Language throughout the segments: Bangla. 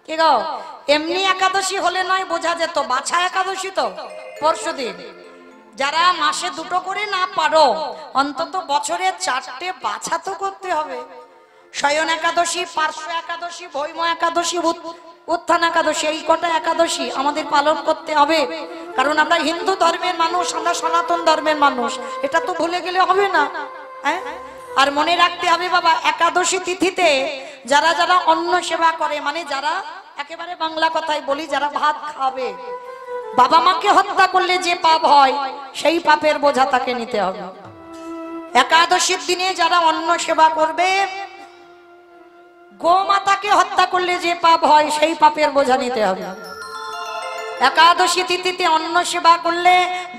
কি গো, এমনি একাদশী হলে নয়, বোঝা যেত। বাছা একাদশী তো পরশুদিন। যারা মাসে দুটো করে না পারো, অন্তত বছরে 4টে বাছা তো করতে হবে। শয়ন একাদশী, পার্শ্ব একাদশী, ভৈম একাদশী, উত্থান একাদশী, এই কটা একাদশী আমাদের পালন করতে হবে। কারণ আমরা হিন্দু ধর্মের মানুষ, আমরা সনাতন ধর্মের মানুষ, এটা তো ভুলে গেলে হবে না। হ্যাঁ, আর মনে রাখতে হবে বাবা, একাদশী তিথিতে যারা যারা অন্ন সেবা করে, মানে যারা একেবারে বাংলা কথাই বলি, যারা ভাত খাবে, বাবা মাকে হত্যা করলে যে পাপ হয় সেই পাপের বোঝা তাকে নিতে হবে। একাদশীর দিনে যারা অন্ন সেবা করবে, গোমাতাকে হত্যা করলে যে পাপ হয় সেই পাপের বোঝা নিতে হবে। একাদশী তিথিতে অন্ন সেবা করলে,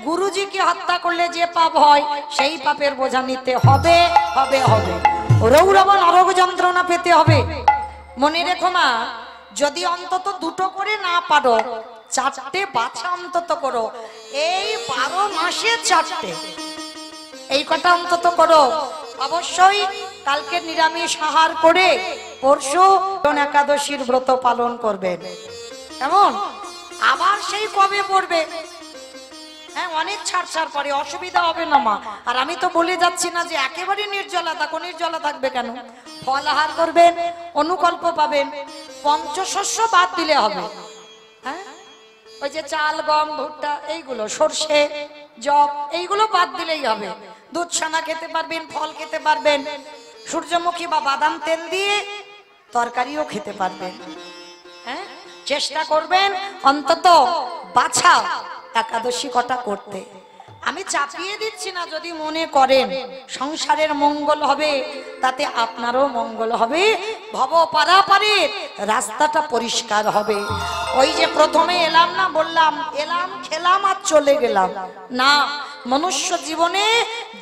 গুরুজিকে হত্যা করলে যে পাপ হয় সেই পাপের বোঝা নিতে হবে হবে হবে। রৌরব নরক যন্ত্রণা পেতে হবে। মনে রেখো মা, যদি অন্তত দুটো করে না পারো, 4টে বাছা অন্তত করো। এই 12 মাসে 4টে, এই কথা অন্তত করো। অবশ্যই কালকে নিরামিষ আহার করে পরশু একাদশীর ব্রত পালন করবেন। কেমন? আবার সেই কবে পড়বে? হ্যাঁ, অনেক ছাড় পরে অসুবিধা হবে না মা। আর আমি তো বলে যাচ্ছি না যে একেবারে নির্জলা থাকো, নির্জলা থাকবে কেন? ফল আহার করবেন, অনুকল্প পাবেন। পঞ্চশস্য বাদ দিলে হবে। হ্যাঁ, ওই যে চাল, গম, ভুট্টা, এইগুলো, সর্ষে, জব, এইগুলো বাদ দিলেই হবে। দুধ ছানা খেতে পারবেন, ফল খেতে পারবেন, সূর্যমুখী বা বাদাম তেল দিয়ে তরকারিও খেতে পারবেন। হ্যাঁ, চেষ্টা করবেন অন্তত বাছা একাদশী কটা করতে। আমি চাপিয়ে দিচ্ছি না, যদি মনে করেন সংসারের মঙ্গল হবে, তাতে আপনারও মঙ্গল হবে, ভব পারাপারের রাস্তাটা পরিষ্কার হবে। ওই যে প্রথমে এলাম না, বললাম এলাম, খেলাম আর চলে গেলাম না। মনুষ্য জীবনে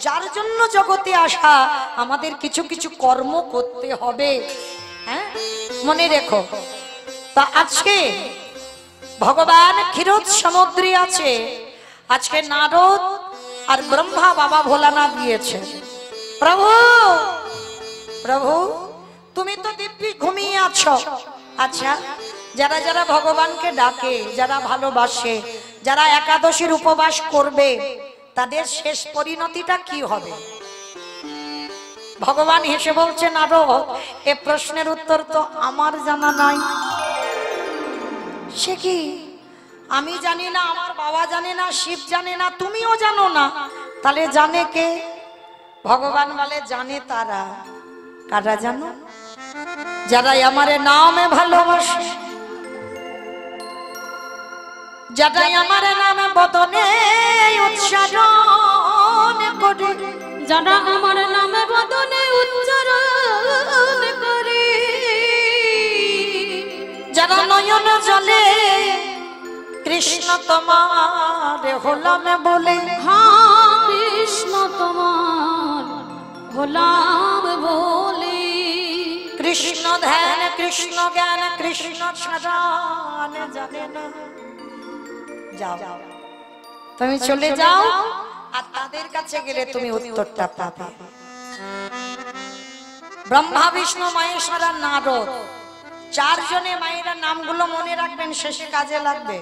যার জন্য জগতে আসা, আমাদের কিছু কিছু কর্ম করতে হবে। হ্যাঁ, মনে রেখো। তা আজকে ভগবান ক্ষীরোদ সমুদ্রে আছে। আজকে নারদ আর ব্রহ্মা বাবা ভোলানাথ দিয়েছে। প্রভু প্রভু, তুমি তো দিব্যি ঘুমিয়ে আছো। আচ্ছা, যারা যারা ভগবানকে ডাকে, যারা ভালোবাসে, যারা একাদশীর উপবাস করবে, তাদের শেষ পরিণতিটা কি হবে? ভগবান হেসে বলছে, নারদ, এ প্রশ্নের উত্তর তো আমার জানা নাই। সে কি? আমি জানি না, আমার বাবা জানে না, শিব জানে না, তুমিও জানো না, তাহলে জানে কে? ভগবান বলে, জানে তারা। কারা জানো? যারা আমারে নামে ভালোবাসে, যারা আমারে নামে বদনে উচ্চারণ করে, যারা আমার নামে বদনে উচ্চারণ করে, যারা নয়ন জলে কৃষ্ণ তোমার হলাম বলে, হ্যাঁ কৃষ্ণ তোমার হলাম বলে, কৃষ্ণ ধ্যান, কৃষ্ণ জ্ঞান, কৃষ্ণ ছাড়া জানে না। যাও, তুমি চলে যাও, আর তাদের কাছে গেলে তুমি উত্তরটা পাবে। ব্রহ্মা, বিষ্ণু, মহেশ্বর আর নারদ, 4 জনে মায়েরা নামগুলো মনে রাখবেন, শেষে কাজে লাগবে।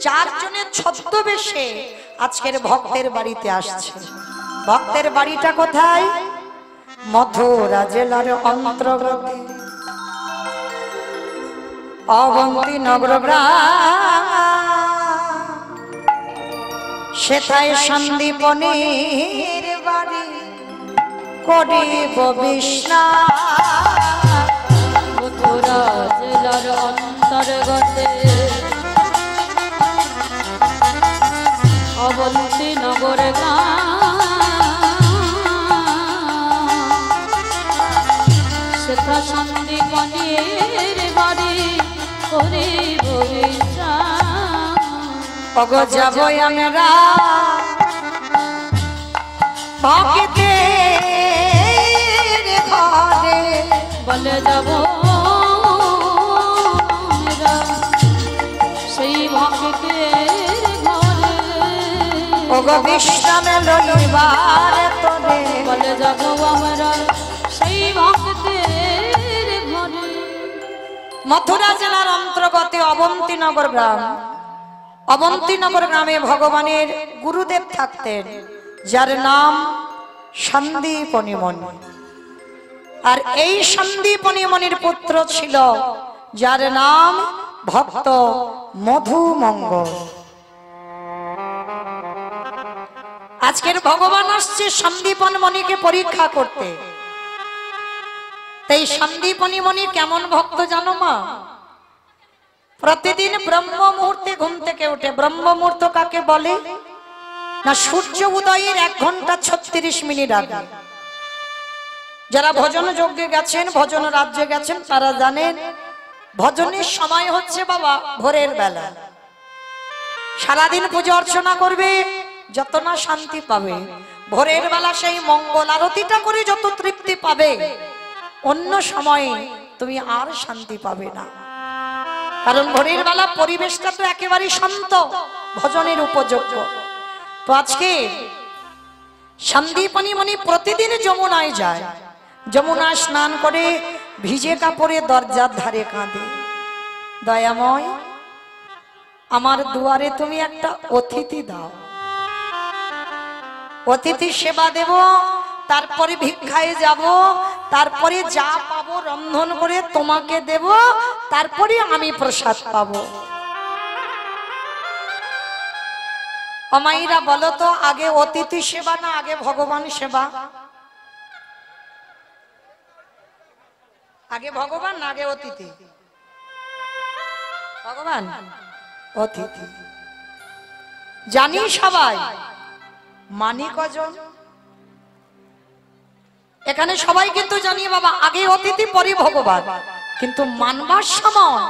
4 জনের ছদ্মবেশে আজকের ভক্তের বাড়িতে আসছে। ভক্তের বাড়িটা কোথায়? মথুরা জেলার অন্তর্গত অবন্তী নগর সেথায় সন্দীপনের বাড়ি করিব বিষ্ণাম। মথুরা জেলার অন্তর্গতে অবন্তী নগর সেথা সন্দীপনের বাড়ি করিব বিষ্ণাম। অগ যাব আমরা ভক্তের ঘরে, বলে যাব সেই ভক্তের ঘরে, অগ বিশ্রামে লইবার তোরে, বলে যাব আমরা সেই ভক্তের ঘরে। মথুরা জেলার অন্তর্গত অবন্তীনগর গ্রাম। অবন্তীনগর গ্রামে ভগবানের গুরুদেব থাকতেন, যার নাম সন্দীপনী মুনি। আর এই সন্দীপনী মুনির পুত্র ছিল যার নাম ভক্ত মধুমঙ্গল। আজকের ভগবান আসছে সন্দীপন মুনিকে পরীক্ষা করতে। এই সন্দীপনী মুনি কেমন ভক্ত জানো মা? প্রতিদিন ব্রহ্ম মুহূর্তে ঘুম থেকে উঠে, ব্রহ্ম মুহূর্ত কাকে বলে না, সূর্য উদয়ের 1 ঘন্টা 36 মিনিট আগে। যারা ভজন যজ্ঞে গেছেন, ভজন রাজ্যে গেছেন, তারা জানেন ভজনের সময় হচ্ছে বাবা ভোরের বেলা। সারাদিন পুজো অর্চনা করবে, যত না শান্তি পাবে, ভোরের বেলা সেই মঙ্গল আরতিটা করে যত তৃপ্তি পাবে, অন্য সময়ে তুমি আর শান্তি পাবে না। কারণ ভোরের বেলা পরিবেশটা তো একেবারে শান্ত, ভজনের উপযোগ্য। তো আজকে সন্দীপনী মুনি প্রতিদিন যমুনায় যায়, যমুনায় স্নান করে ভিজে কাপড়ে দরজার ধারে কাঁদে, দয়াময় আমার দুয়ারে তুমি একটা অতিথি দাও, অতিথি সেবা দেব, তারপরে ভিক্ষায় যাব, তারপরে যা পাবো রন্ধন করে তোমাকে দেব, তারপরে আমি প্রসাদ পাবো। অমাইরা বলো তো, আগে অতিথি সেবা না আগে ভগবান সেবা? আগে ভগবান না আগে অতিথি? ভগবান, অতিথি। জানি সবাই, মানি কজন? এখানে সবাই কিন্তু জানি বাবা আগে অতিথি পরে ভগবান, কিন্তু মানবার সময়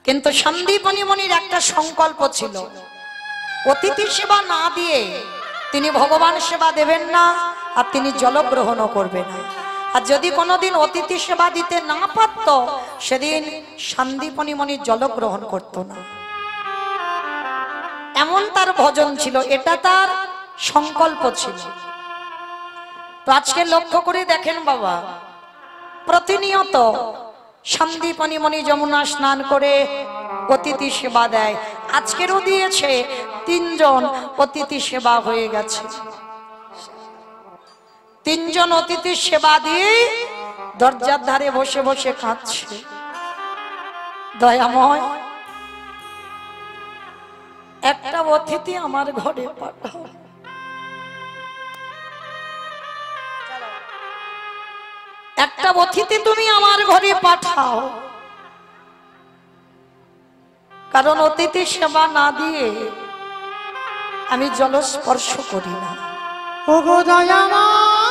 কিন্তু সন্দীপনী মুনির একটা সংকল্প ছিল, অতিথি সেবা না দিয়ে তিনি ভগবান সেবা দেবেন না, আর তিনি জলগ্রহণও করবেন না। আর যদি কোনোদিন অতিথি সেবা দিতে না পারত, সেদিন সন্দীপনী মুনি জলগ্রহণ করত না। এমন তার ভজন ছিল, এটা তার সংকল্প ছিল। তো আজকে লক্ষ্য করে দেখেন বাবা, প্রতিনিয়ত সন্দীপনী মুনি যমুনা স্নান করে অতিথি সেবা দেয়। আজকেরও দিয়েছে, 3 জন অতিথি সেবা হয়ে গেছে। 3 জন অতিথি সেবা দিয়ে দরজার ধারে বসে বসে কাঁদছে, দয়াময় একটা অতিথি আমার ঘরে পাঠাও, একটা অতিথি তুমি আমার ঘরে পাঠাও। কারণ অতিথি সেবা না দিয়ে আমি জলস্পর্শ করি না। ওগো দয়াময়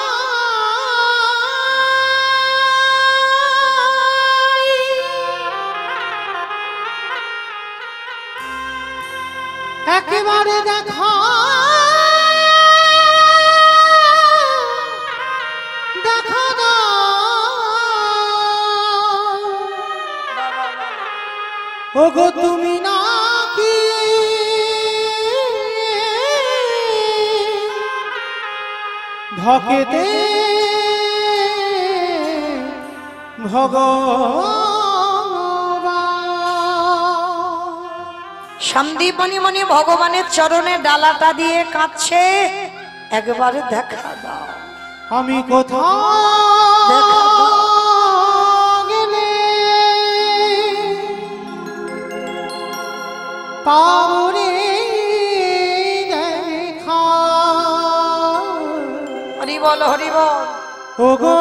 একেবারে দেখো দেখো গো, ওগো তুমি নাকি ধকেতে সন্দীপনী মুনি ভগবানের চরণে ডালাটা দিয়ে কাঁদছে, একবারে দেখা দাও, আমি কোথাও গেলে পাবরে দেখা। হরি বল, হরি বল। ওগো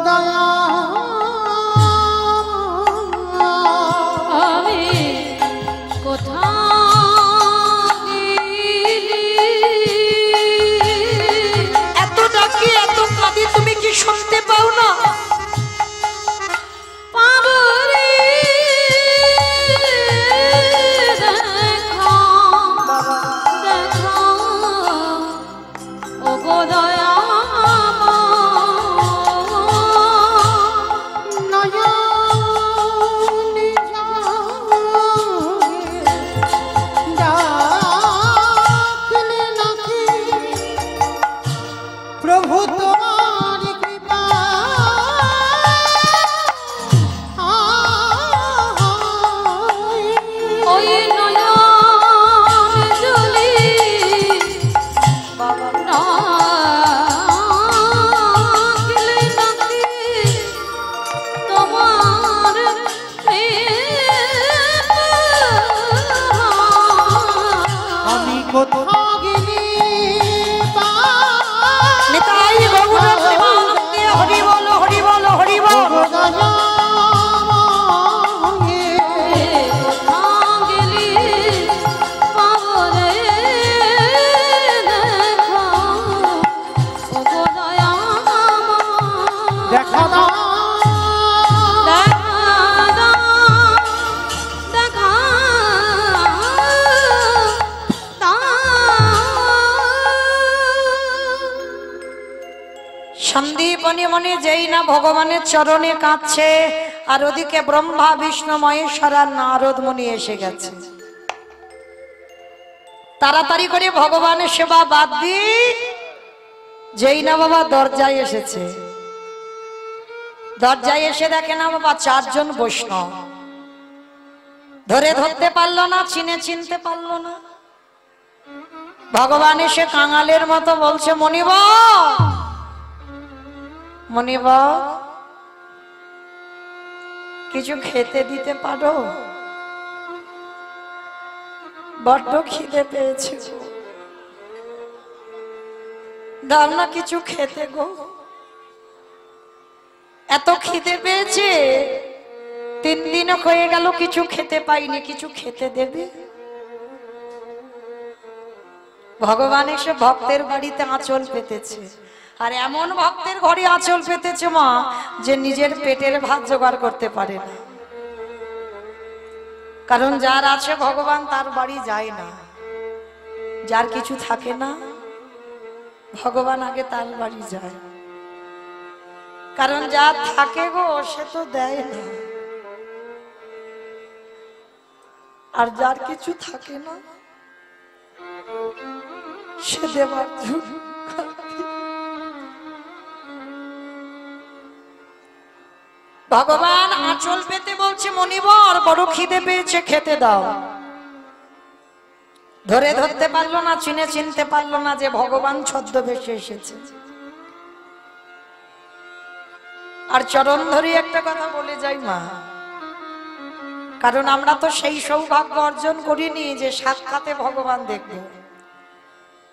দয়া আমি কোথাও এত ডাকি এত কাঁদি, তুমি কি শুনতে পাও না? পাবরে দেখা দেখা, ওগো দয়াময় কোথা গেলি নিতাই গৌর প্রেমানন্দে হরি বল হরি বল হরি বল। ওগো দয়াময় কোথা গেলি পাবো রে দেখা, ওগো দয়াময় দেখা দাও সন্দীপনি মনে যেই না ভগবানের চরণে কাঁদছে, আর ওদিকে ব্রহ্মা বিষ্ণু মহেশ্বর আর নারদ মুনি এসে গেছে। তাড়াতাড়ি করে ভগবানের সেবা বাদ দিয়ে যেই না বাবা দরজায় এসেছে, দরজায় এসে দেখে না বাবা চারজন বৈষ্ণব। ধরতে পারলো না, চিনতে পারলো না। ভগবান এসে কাঙালের মতো বলছে, মনিব মনিব কিছু খেতে দিতে পারো? বড্ড খিদে পেয়েছে গো, দাও না কিছু খেতে গো। এত খিদে পেয়েছে, 3 দিন হয়ে গেল কিছু খেতে পাইনি, কিছু খেতে দেবে? ভগবান এসে ভক্তের বাড়িতে আঁচল পেতেছে, আর এমন ভক্তের ঘরে আঁচল পেতেছে মা যে নিজের পেটের ভাত জোগাড় করতে পারে না। কারণ যার আছে ভগবান তার বাড়ি যায় না, যার কিছু থাকে না ভগবান আগে তার বাড়ি যায়। কারণ যার থাকে গো সে তো দেয় না, আর যার কিছু থাকে না সে দেবার জন্য। ভগবান আঁচল পেতে বলছে, মনিবর বড় খিদে পেয়েছে, খেতে দাও। ধরতে পারলো না, চিনতে পারলো না যে ভগবান ছদ্মবেশে এসেছে। আর চরণ ধরে একটা কথা বলে যাই মা, কারণ আমরা তো সেই সৌভাগ্য অর্জন করিনি যে সাক্ষাতে ভগবান দেখব।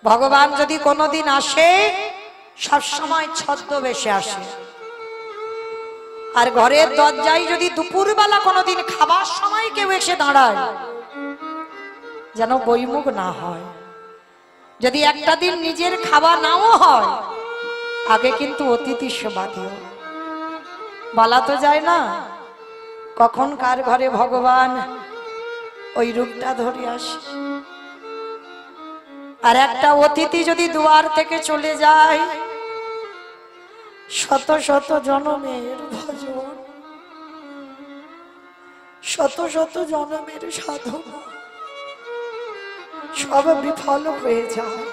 ভগবান যদি কোনোদিন আসে সবসময় ছদ্মবেশে আসে। আর ঘরের দরজায় যদি দুপুরবেলা কোনোদিন খাবার সময় কেউ এসে দাঁড়ায়, যেন বইমুখ না হয়। যদি একটা দিন নিজের খাবার নাও হয়, আগে কিন্তু অতিথি সেবা দিও। বলা তো যায় না কখন কার ঘরে ভগবান ওই রূপটা ধরে আসে। আর একটা অতিথি যদি দুয়ার থেকে চলে যায়, শত শত জনমের ভজন, শত শত জনমের সাধনা সব বিফল হয়ে যায়।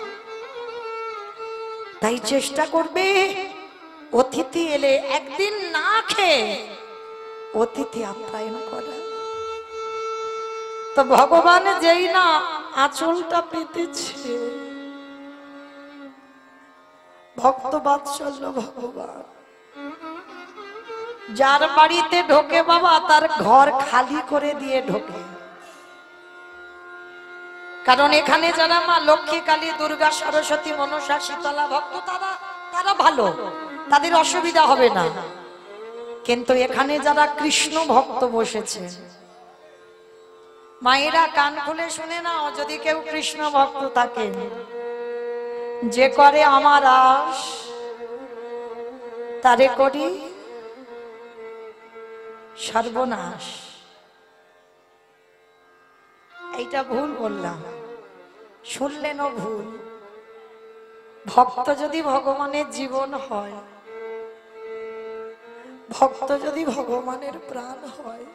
তাই চেষ্টা করবে অতিথি এলে একদিন না খেয়ে অতিথি আপ্যায়ন করা। তো ভগবান যেই না আঁচলটা পেতেছে, ভক্ত বাৎসল্য ভগবান যার বাড়িতে ঢোকে বাবা তার ঘর খালি করে দিয়ে ঢোকে। কারণ এখানে যারা মা লক্ষ্মী, কালী, দুর্গা, সরস্বতী, মনসা, শীতলা ভক্ত, তারা ভালো, তাদের অসুবিধা হবে না। কিন্তু এখানে যারা কৃষ্ণ ভক্ত বসেছে, মায়েরা কান খুলে শুনে নাও, যদি কেউ কৃষ্ণ ভক্ত থাকে, যে করে আমার আশ তারে করি সর্বনাশ। এইটা ভুল বললাম, শুনলেনও ভুল। ভক্ত যদি ভগবানের জীবন হয়, ভক্ত যদি ভগবানের প্রাণ হয়,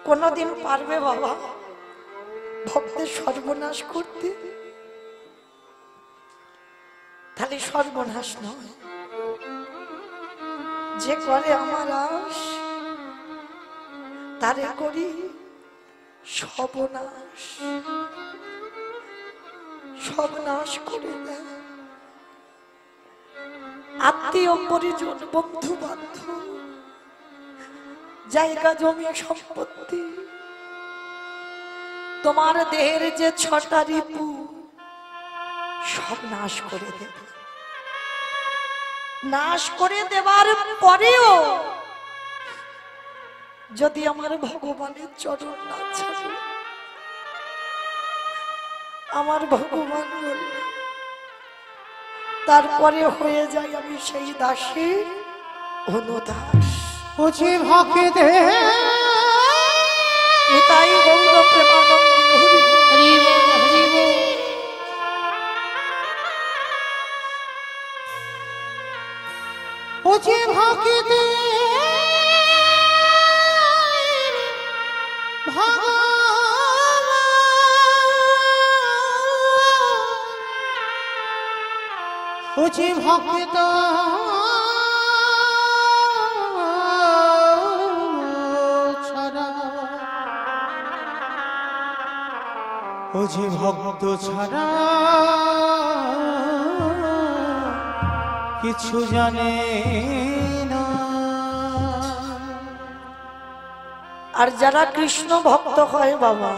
কোনদিন পারবে বাবা ভক্তের সর্বনাশ করতে? তাহলে সর্বনাশ নয়, যে করে আমার আশ তারে করি সর্বনাশ। সব নাশ করে দেয়। আত্মীয় পরিজন, বন্ধু বান্ধব, জায়গা জমি সম্পত্তি তোমার দেহের যে 6টা রিপু সব নাশ করে দেবে। নাশ করে দেবার পরেও যদি আমার ভগবানের চরণ না ছাড়ে, আমার ভগবান বললে তারপরে হয়ে যায় আমি সেই দাসীর অনুদাস। ও যে ভক্তে নিতাই গৌর প্রেমানন্দ হরি হরি বল, হরি বল। ও যে ভক্তে ও যে ভক্ত ছাড়া, ও যে ভক্ত ছাড়া কিছু জানে না। আর যারা কৃষ্ণ ভক্ত হয় বাবা,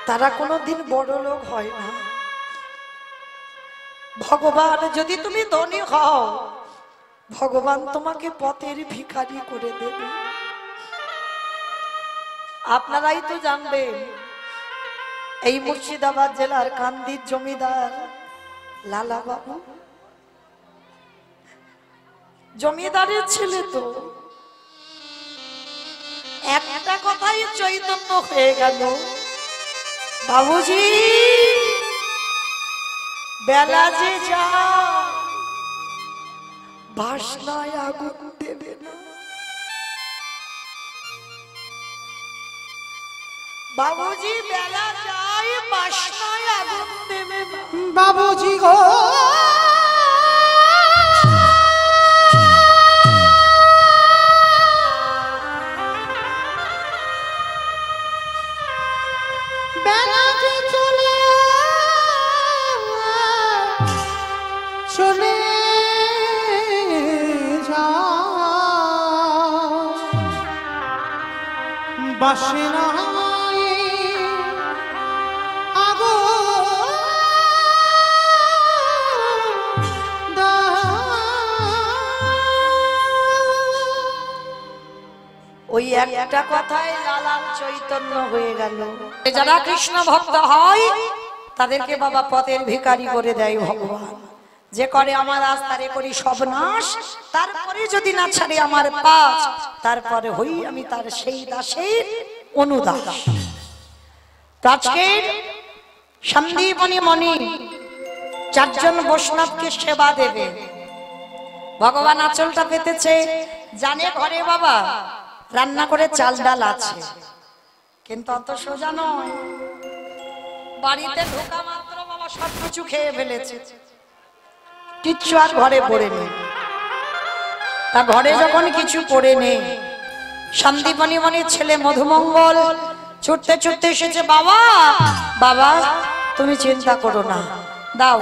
তারা কোনোদিন বড় লোক হয় না। ভগবান যদি তুমি ধনী হও, ভগবান তোমাকে পথের ভিখারি করে দেবে। আপনারাই তো জানবেন, এই মুর্শিদাবাদ জেলার কান্দির জমিদার লালা বাবু, জমিদারের ছেলে তো একটা কথাই চৈতন্য হয়ে গেল, বাবুজি বেলা যে যা বাসনায় আগুন দেবে না। বাবুজি বেলা যায় বাসনায় আগুন দেবে না। বাবুজি গো বেলা যে চলে চলে যা বাসনায় আগুন ওই একটা কথায় লালার চৈতন্য হয়ে গেল। যারা কৃষ্ণ ভক্ত হয় তাদেরকে বাবা পথের ভিখারি করে দেয় ভগবান। যে করে আমার আজ তারে করি সব নাশ, তারপরে যদি না ছাড়ে আমার পাশ, তারপরে হই আমি তার সেই দাসের অনুদাস। আজকের সন্দীপনী মণি 4 জন বৈষ্ণবকে সেবা দেবে। ভগবান আঁচলটা পেতেছে, জানে ঘরে বাবা রান্না করে চাল ডাল আছে, কিন্তু অত সোজা নয়। বাড়িতে ঢোকা মাত্র বাবা সবকিছু খেয়ে ফেলেছে, কিচ্ছু আর ঘরে পড়ে নেই। তা ঘরে যখন কিছু পড়ে নেই, সন্দীপনী মনির ছেলে মধুমঙ্গল ছুটতে ছুটতে এসেছে। বাবা বাবা তুমি চিন্তা করো না, দাও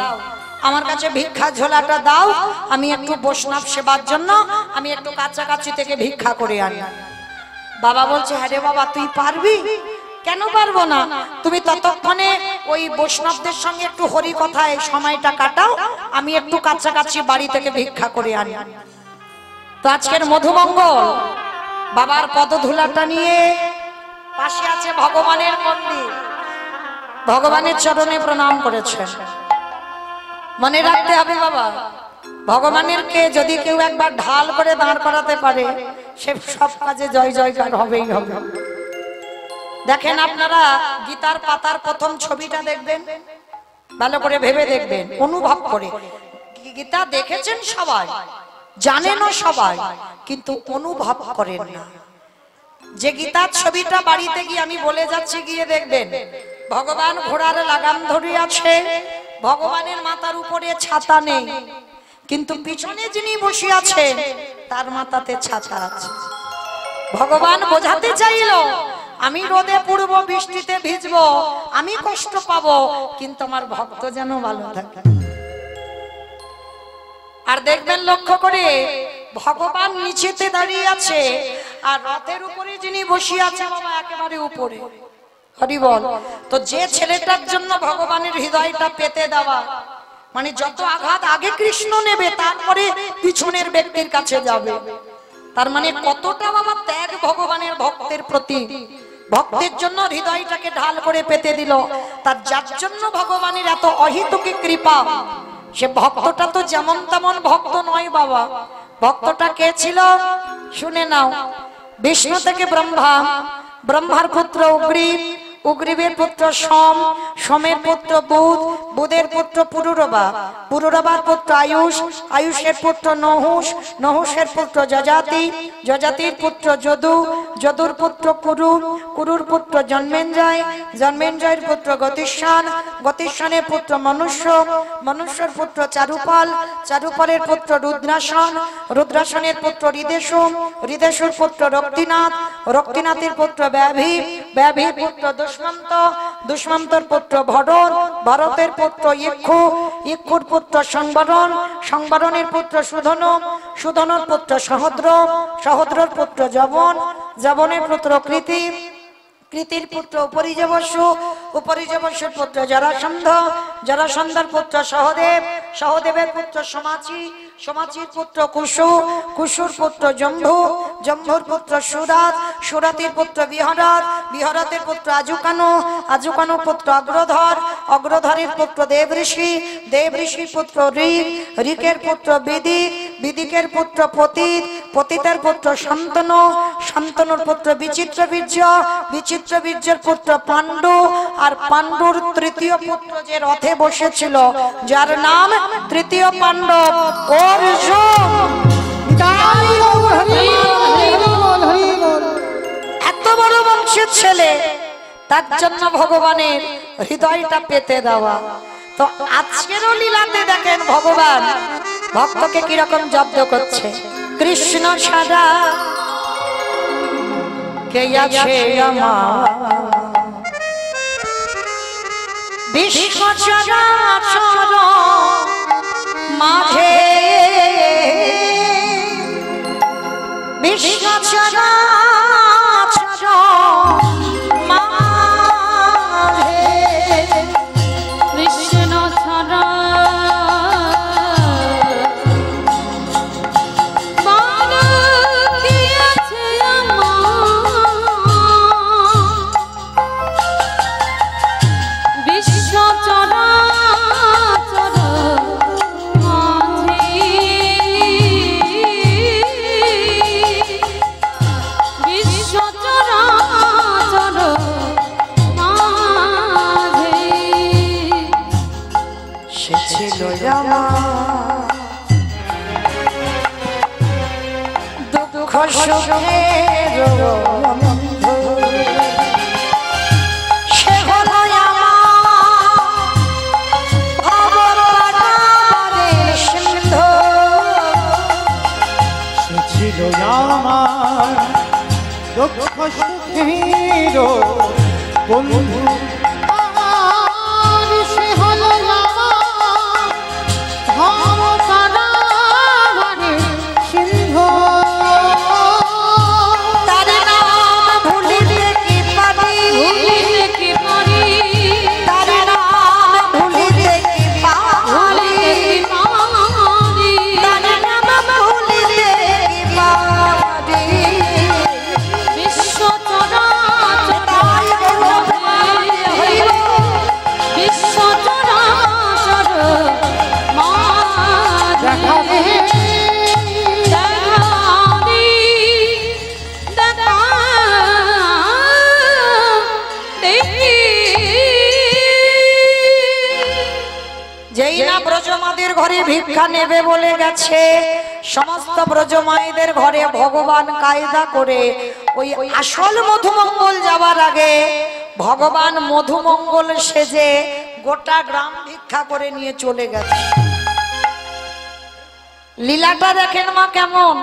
আমার কাছে ভিক্ষা ঝোলাটা দাও, আমি একটু বৈষ্ণব সেবার জন্য আমি একটু কাছাকাছি থেকে ভিক্ষা করে আনি। বাবা বলছে, হ্যাঁ রে বাবা তুই পারবি? কেন পারবো না, তুমি ততক্ষণে ওই বৈষ্ণবদের সঙ্গে একটু হরি কথায় সময়টা কাটাও, আমি একটু কাছাকাছি বাড়ি থেকে ভিক্ষা করে আনি। তো আজকের মধুমঙ্গল বাবার পদধূলাটা নিয়ে পাশে আছে ভগবানের মন্দির, ভগবানের চরণে প্রণাম করেছেন। মনে রাখতে হবে বাবা, ভগবানের কে যদি কেউ একবার ঢাল করে দাঁড় করাতে পারে, সে সব কাজে জয় জয়কার হবেই হবে। দেখেন আপনারা গীতার পাতার প্রথম ছবিটা দেখবেন, ভালো করে ভেবে দেখবেন, অনুভব করে। গীতা দেখেছেন সবাই, জানেনও সবাই, কিন্তু অনুভব করেন না। যে গীতার ছবিটা বাড়িতে গিয়ে আমি বলে যাচ্ছি, গিয়ে দেখবেন ভগবান ঘোড়ার লাগাম ধরে আছে, ভগবানের মাথার উপরে ছাতা নেই, কিন্তু পিছনে যিনি বসে আছেন তার মাথাতে ছাতা আছে। ভগবান বোঝাতে চাইল, আমি রোদে পুড়বো, বৃষ্টিতে ভিজবো, আমি কষ্ট পাবো, কিন্তু আমার ভক্ত যেন ভালো থাকে। আর দেখবেন লক্ষ্য করে, ভগবান নিচেতে দাঁড়িয়ে আছে আর রথের উপরে যিনি বসে আছে বাবা একেবারে উপরে। হরি বল। তো যে ছেলেটার জন্য ভগবানের হৃদয়টা পেতে দেওয়া, মানে যত আঘাত আগে কৃষ্ণ নেবে তারপরে পিছনের ব্যক্তির কাছে যাবে, তার মানে কতটা বাবা ত্যাগ ভগবানের ভক্তের প্রতি। ভক্তের জন্য হৃদয়টাকে ঢাল করে পেতে দিল, তার যার জন্য ভগবানের এত অহিতুকি কৃপা। সে ভক্তটা তো যেমন তেমন ভক্ত নয় বাবা। ভক্তটা কে ছিল শুনে নাও। বিষ্ণু থেকে ব্রহ্মা, ব্রহ্মার পুত্র উগ্রীব, উগ্রীবের পুত্র সোম, সোমের পুত্র বুধ, বুধের পুত্র পুরুরবা, পুরুরবার পুত্র আয়ুষ, আয়ুষের পুত্র নহুষ, নহুষের পুত্র যজাতি, যজাতির পুত্র যদু, যদুর পুত্র কুরু, কুরুর পুত্র জন্মেঞ্জয়, জন্মেঞ্জয়ের পুত্র গতিষ্ঠান, গতিষ্ঠানের পুত্র মনুষ্য, মনুষ্যের পুত্র চারুপাল, চারুপালের পুত্র রুদ্রাসন, রুদ্রাসনের পুত্র হৃদেশু, হৃদেশুর পুত্র রক্তিনাথ, রক্তিনাথের পুত্র ব্যাভি, ব্যাভির পুত্র দুষ্মন্ত, দুষ্মন্তর পুত্র ভরত, ভরতের পুত্র ইক্ষু, ইক্ষুর পুত্র সংবরণ, সংবরণের পুত্র সুধন, সুধনর পুত্র সহদ্র, সহদ্রর পুত্র যবন, যবনের পুত্র কৃতি, কৃতির পুত্র উপরিজবস্যু, উপরিজবস্যুর পুত্র জরাসন্ধ, জরাসন্ধর পুত্র সহদেব, সহদেবের পুত্র সমাচি, সমাচির পুত্র কুশু, কুশুর পুত্র জম্ভু, জম্ভুর পুত্র সুরাত, সুরাতের পুত্র বিহরাত, বিহরাতের পুত্র আজুকানু, আজুকানু পুত্র অগ্রধর, অগ্রধরের পুত্র দেবঋষি, দেবঋষির পুত্র ঋক, ঋকের পুত্র বিদিক, বিদিকের পুত্র পতিত, পতিতের পুত্র শান্তনু, শান্তনুর পুত্র বিচিত্রবীর্য, বিচিত্রবীর্যের পুত্র পাণ্ডু, আর পাণ্ডুর তৃতীয় পুত্র যে রথে বসেছিল যার নাম তৃতীয় পাণ্ডব অর্জুন। এত বড় বংশের ছেলে, তার জন্য ভগবানের হৃদয়টা পেতে দেওয়া। তো আজকেরও লীলাতে দেখেন ভগবান ভক্তকে কিরকম জব্দ করছে। কৃষ্ণ ছাড়া কে আছে আমার, বিশ্ব চরাচর মাঝে, বিশ্ব চরাচর মাঝে, কৃষ্ণ ছাড়া কি আছে আমার, বিশ্ব চরাচর মাঝে, বিশ্ব চরাচর মাঝে, সে ছিল আমার দুঃখ সুখের বন্ধু, সে হলো আমার ভবপারের সিন্ধু, সে ছিল আমার দুঃখ সুখের বন্ধু, আর সে হলো আমার ভবপারের সিন্ধু। তার নাম ভুলিতে কি পারি, ভুলিতে কি পারি, তার নাম ভুলিতে কি পারি, তার নাম ভুলিতে কি পারি। বিশ্ব চরাচর বিশ্ব চরাচর মাঝে, যেই না ব্রজমাদের ঘরে ভিক্ষা নেবে বলে গেছে, সমস্ত ব্রজমায়েদের ঘরে ভগবান কায়দা করে ওই আসল মধুমঙ্গল যাওয়ার আগে ভগবান মধুমঙ্গল সেজে গোটা গ্রাম ভিক্ষা করে নিয়ে চলে গেছে। লীলাটা দেখেন মা কেমন।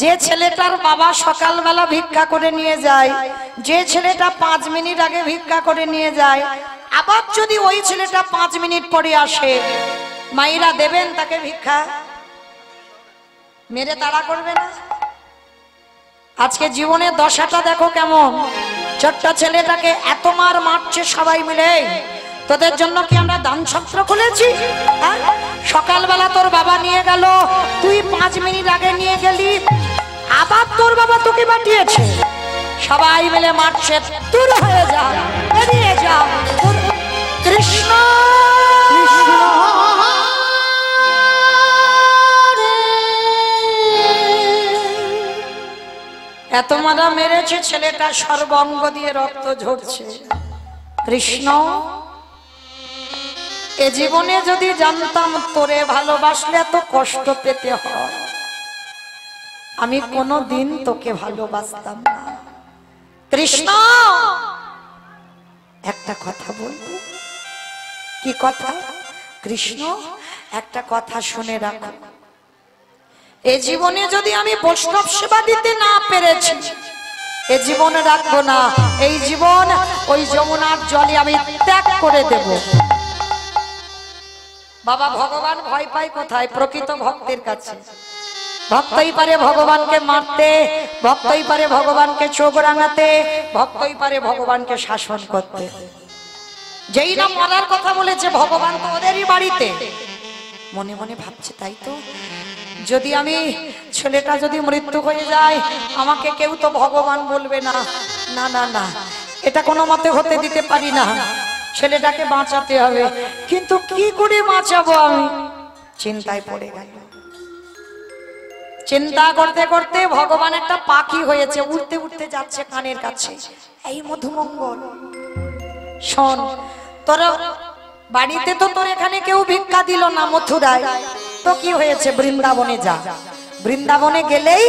যে ছেলেটার বাবা সকালবেলা ভিক্ষা করে নিয়ে যায়, যে ছেলেটা 5 মিনিট আগে ভিক্ষা করে নিয়ে যায়, আবার যদি ওই ছেলেটা 5 মিনিট পরে আসে, মায়েরা দেবেন তাকে ভিক্ষা? মেরে তাড়া করবে না? আজকে জীবনের দশাটা দেখো কেমন। ছোট্ট ছেলেটাকে এত মার মারছে সবাই মিলে। তোদের জন্য কি আমরা দান ছত্র খুলেছি? সকালবেলা তোর বাবা নিয়ে গেল, তুই 5 মিনিট আগে নিয়ে গেলি, আবার তোর বাবা তোকে পাঠিয়েছে। সবাই মিলে মারছে, দূর হয়ে যা, বেরিয়ে যা। কৃষ্ণ কৃষ্ণ এত মারা মেরেছে, ছেলেটা সর্বাঙ্গ দিয়ে রক্ত ঝরছে। কৃষ্ণ, এ জীবনে যদি জানতাম তোরে ভালোবাসলে এত কষ্ট পেতে হয়, আমি কোনোদিন তোকে ভালোবাসতাম না। কৃষ্ণ, একটা কথা বলবো। কি কথা? কৃষ্ণ, একটা কথা শুনে রাখো। এ জীবনে যদি আমি বৈষ্ণব সেবা দিতে না পেরেছি, এ জীবনে রাখবো না। এই জীবন ওই যমুনার জলে আমি ত্যাগ করে দেব। বাবা, ভগবান ভয় পায় কোথায়? প্রকৃত ভক্তের কাছে। ভক্তই পারে ভগবানকে মারতে, ভক্তই পারে ভগবানকে চোখ রাঙাতে, ভক্তই পারে ভগবানকে শাসন করতে। যেই না মরার কথা বলেছে, ভগবান তো ওদেরই বাড়িতে। মনে মনে ভাবছে, তাই তো, যদি আমি ছেলেটা যদি মৃত্যু হয়ে যায়, আমাকে কেউ তো ভগবান বলবে না। না না না, এটা কোনো মতে হতে দিতে পারি না। ছেলেটাকে বাঁচাতে হবে, কিন্তু কি করে বাঁচাবো? আমি চিন্তায় পড়ে গেল। চিন্তা করতে করতে ভগবান একটা পাখি হয়েছে, উড়তে উড়তে যাচ্ছে কানের কাছে। এই মধুমঙ্গল, শোন, তোর বাড়িতে তো তোর এখানে কেউ ভিক্ষা দিল না মথুরায়, তো কি হয়েছে? বৃন্দাবনে যা, বৃন্দাবনে গেলেই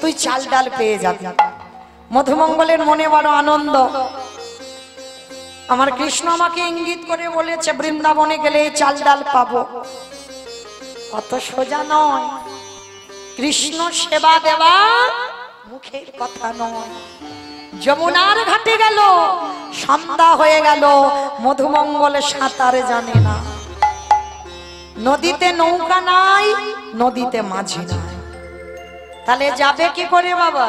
তুই চাল ডাল পেয়ে যাবি। মধুমঙ্গলের মনে বড় আনন্দ। আমার কৃষ্ণ আমাকে ইঙ্গিত করে বলেছে বৃন্দাবনে গেলে চাল ডাল পাবো। অত সোজা নয়, কৃষ্ণ সেবা দেওয়া মুখের কথা নয়। যমুনার ঘাটে গেল, সন্ধ্যা হয়ে গেল, মধুমঙ্গল সাঁতার জানে না। নদীতে নৌকা নাই, নদীতে মাঝি নাই, তাহলে যাবে কি করে বাবা?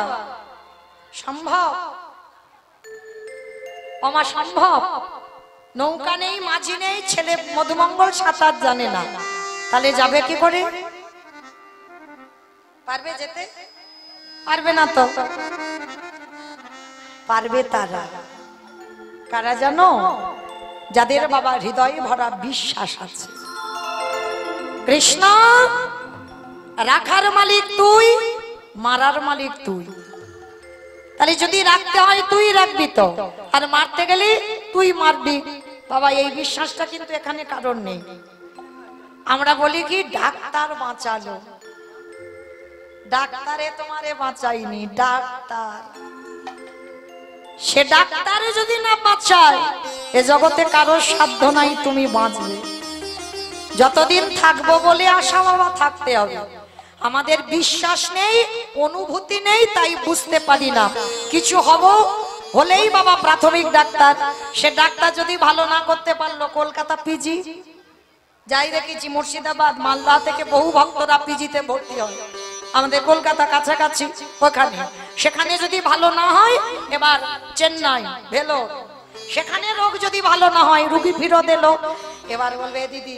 সম্ভব? আমার সম্ভব? নৌকা নেই, মাঝি নেই, ছেলে মধুমঙ্গল সাঁতার জানে না, তাহলে যাবে কি করে? পারবে যেতে? পারবে না তো। পারবে তারা, কারা জানো? যাদের বাবা হৃদয়ে ভরা বিশ্বাস আছে। কৃষ্ণ, রাখার মালিক তুই, মারার মালিক তুই। তাহলে যদি রাখতে হয় তুই রাখবি তো, আর মারতে গেলে তুই মারবি। বাবা, এই বিশ্বাসটা কিন্তু এখানে কারণ নেই। আমরা বলি কি, ডাক্তার বাঁচালো। ডাক্তারে তোমারে বাঁচাইনি, ডাক্তার। সে ডাক্তারে যদি না বাঁচায়, এ জগতে কারোর সাধ্য নাই তুমি বাঁচবে। যতদিন থাকবো বলে আশা বাবা থাকতে হবে। আমাদের বিশ্বাস নেই, অনুভূতি নেই, তাই বুঝতে পারি না। কিছু হব হলেই বাবা প্রাথমিক ডাক্তার। সে ডাক্তার যদি ভালো না করতে পারলো, কলকাতা পিজি যাই দেখেছি, মুর্শিদাবাদ মালদা থেকে বহু ভক্তরা পিজিতে ভর্তি হয়, আমাদের কলকাতা কাছাকাছি ওখানে। সেখানে যদি ভালো না হয়, এবার চেন্নাই, ভেলোর, সেখানে রোগ যদি ভালো না হয়, রুগী ফিরত এলো, এবার বলবে দিদি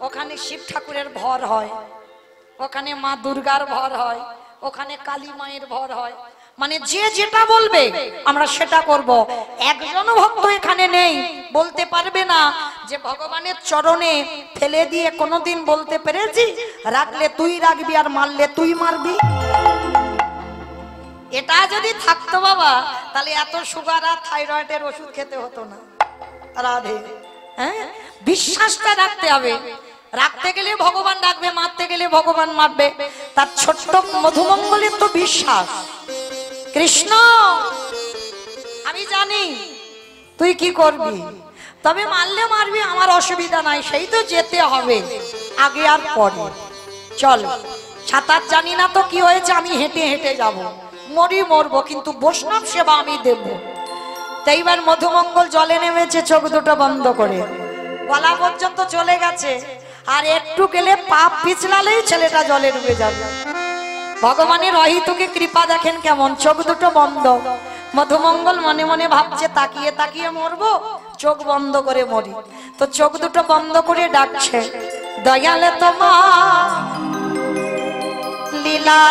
ওখানে শিব ঠাকুরের ভর হয়, ওখানে মা দুর্গার ভর হয়, ওখানে কালী মায়ের ভর হয়। মানে যে যেটা বলবে আমরা সেটা করব। একজন ভক্ত এখানে নেই বলতে পারবে না যে ভগবানের চরণে ফেলে দিয়ে কোনোদিন বলতে পেরেছি রাখলে তুই রাখবি আর মারলে তুই মারবি। এটা যদি থাকতো বাবা, তাহলে এত সুগার আর থাইরয়েডের ওষুধ খেতে হতো না। রাধে। হ্যাঁ, বিশ্বাসটা রাখতে হবে। রাখতে গেলে ভগবান রাখবে, মারতে গেলে ভগবান মারবে। তার ছোট্ট মধুমঙ্গলের তো বিশ্বাস। কৃষ্ণ, আমি জানি তুই কি করবি, তবে মারলে মারবি, আমার অসুবিধা নাই, সেই তো যেতে হবে আগে আর পরে। চল, সাঁতার জানি না তো কি হয়েছে, আমি হেঁটে হেঁটে যাব, মরি মরবো, কিন্তু বৈষ্ণব সেবা আমি দেব। এইবার মধুমঙ্গল জলে নেমেছে, চোখ দুটো বন্ধ করে, গলা পর্যন্ত চলে গেছে, আর একটু গেলে পাপ পিছলালেই ছেলেটা জলে ডুবে যাবে। ভগবানের অহিতুকে কৃপা দেখেন কেমন, চোখ দুটো বন্ধ, মধুমঙ্গল মনে মনে ভাবছে তাকিয়ে তাকিয়ে মরবো, চোখ বন্ধ করে মরি। তো চোখ দুটো বন্ধ করে ডাকছে, দয়ালে তোমার লীলা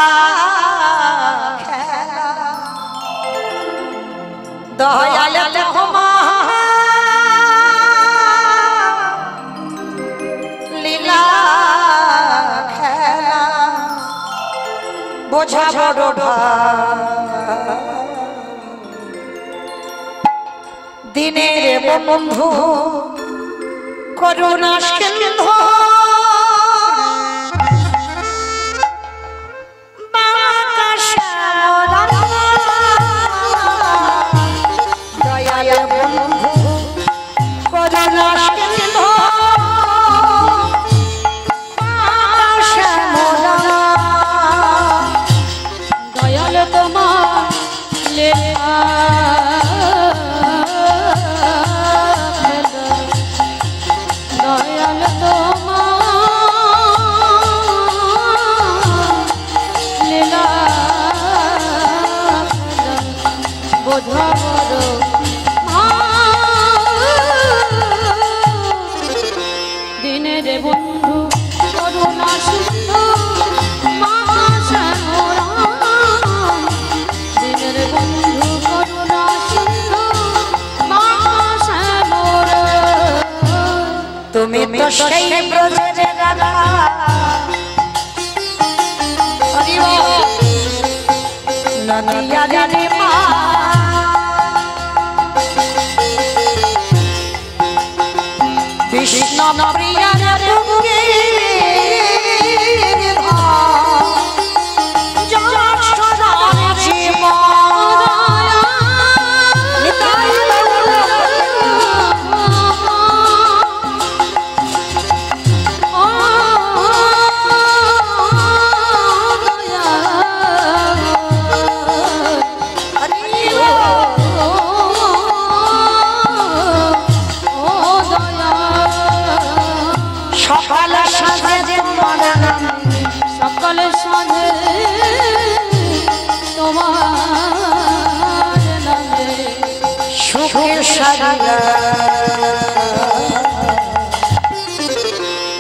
খেলা, দয়ালে তোমার লীলা খেলা, বোঝা বড় ভার। দিনের বন্ধু করুণা সিন্ধু, দয়াল বন্ধু করুণা সিন্ধু, দয়াল তোমার লীলা খেলা, দয়াল তোমার লীলা খেলা, বোঝা বড় ভার। দিনের বন্ধু করুণা সিন্ধু মা শ্যামরাম, দিনের বন্ধু করুণা সিন্ধু মা শ্যামরাম। তুমি তো সেই ব্রজের রাধা, হরি বল, নদিয়া রে মা, কৃষ্ণ প্রিয়া রূপে সকলে সাধে তোমার নামে সুখের সারিয়া,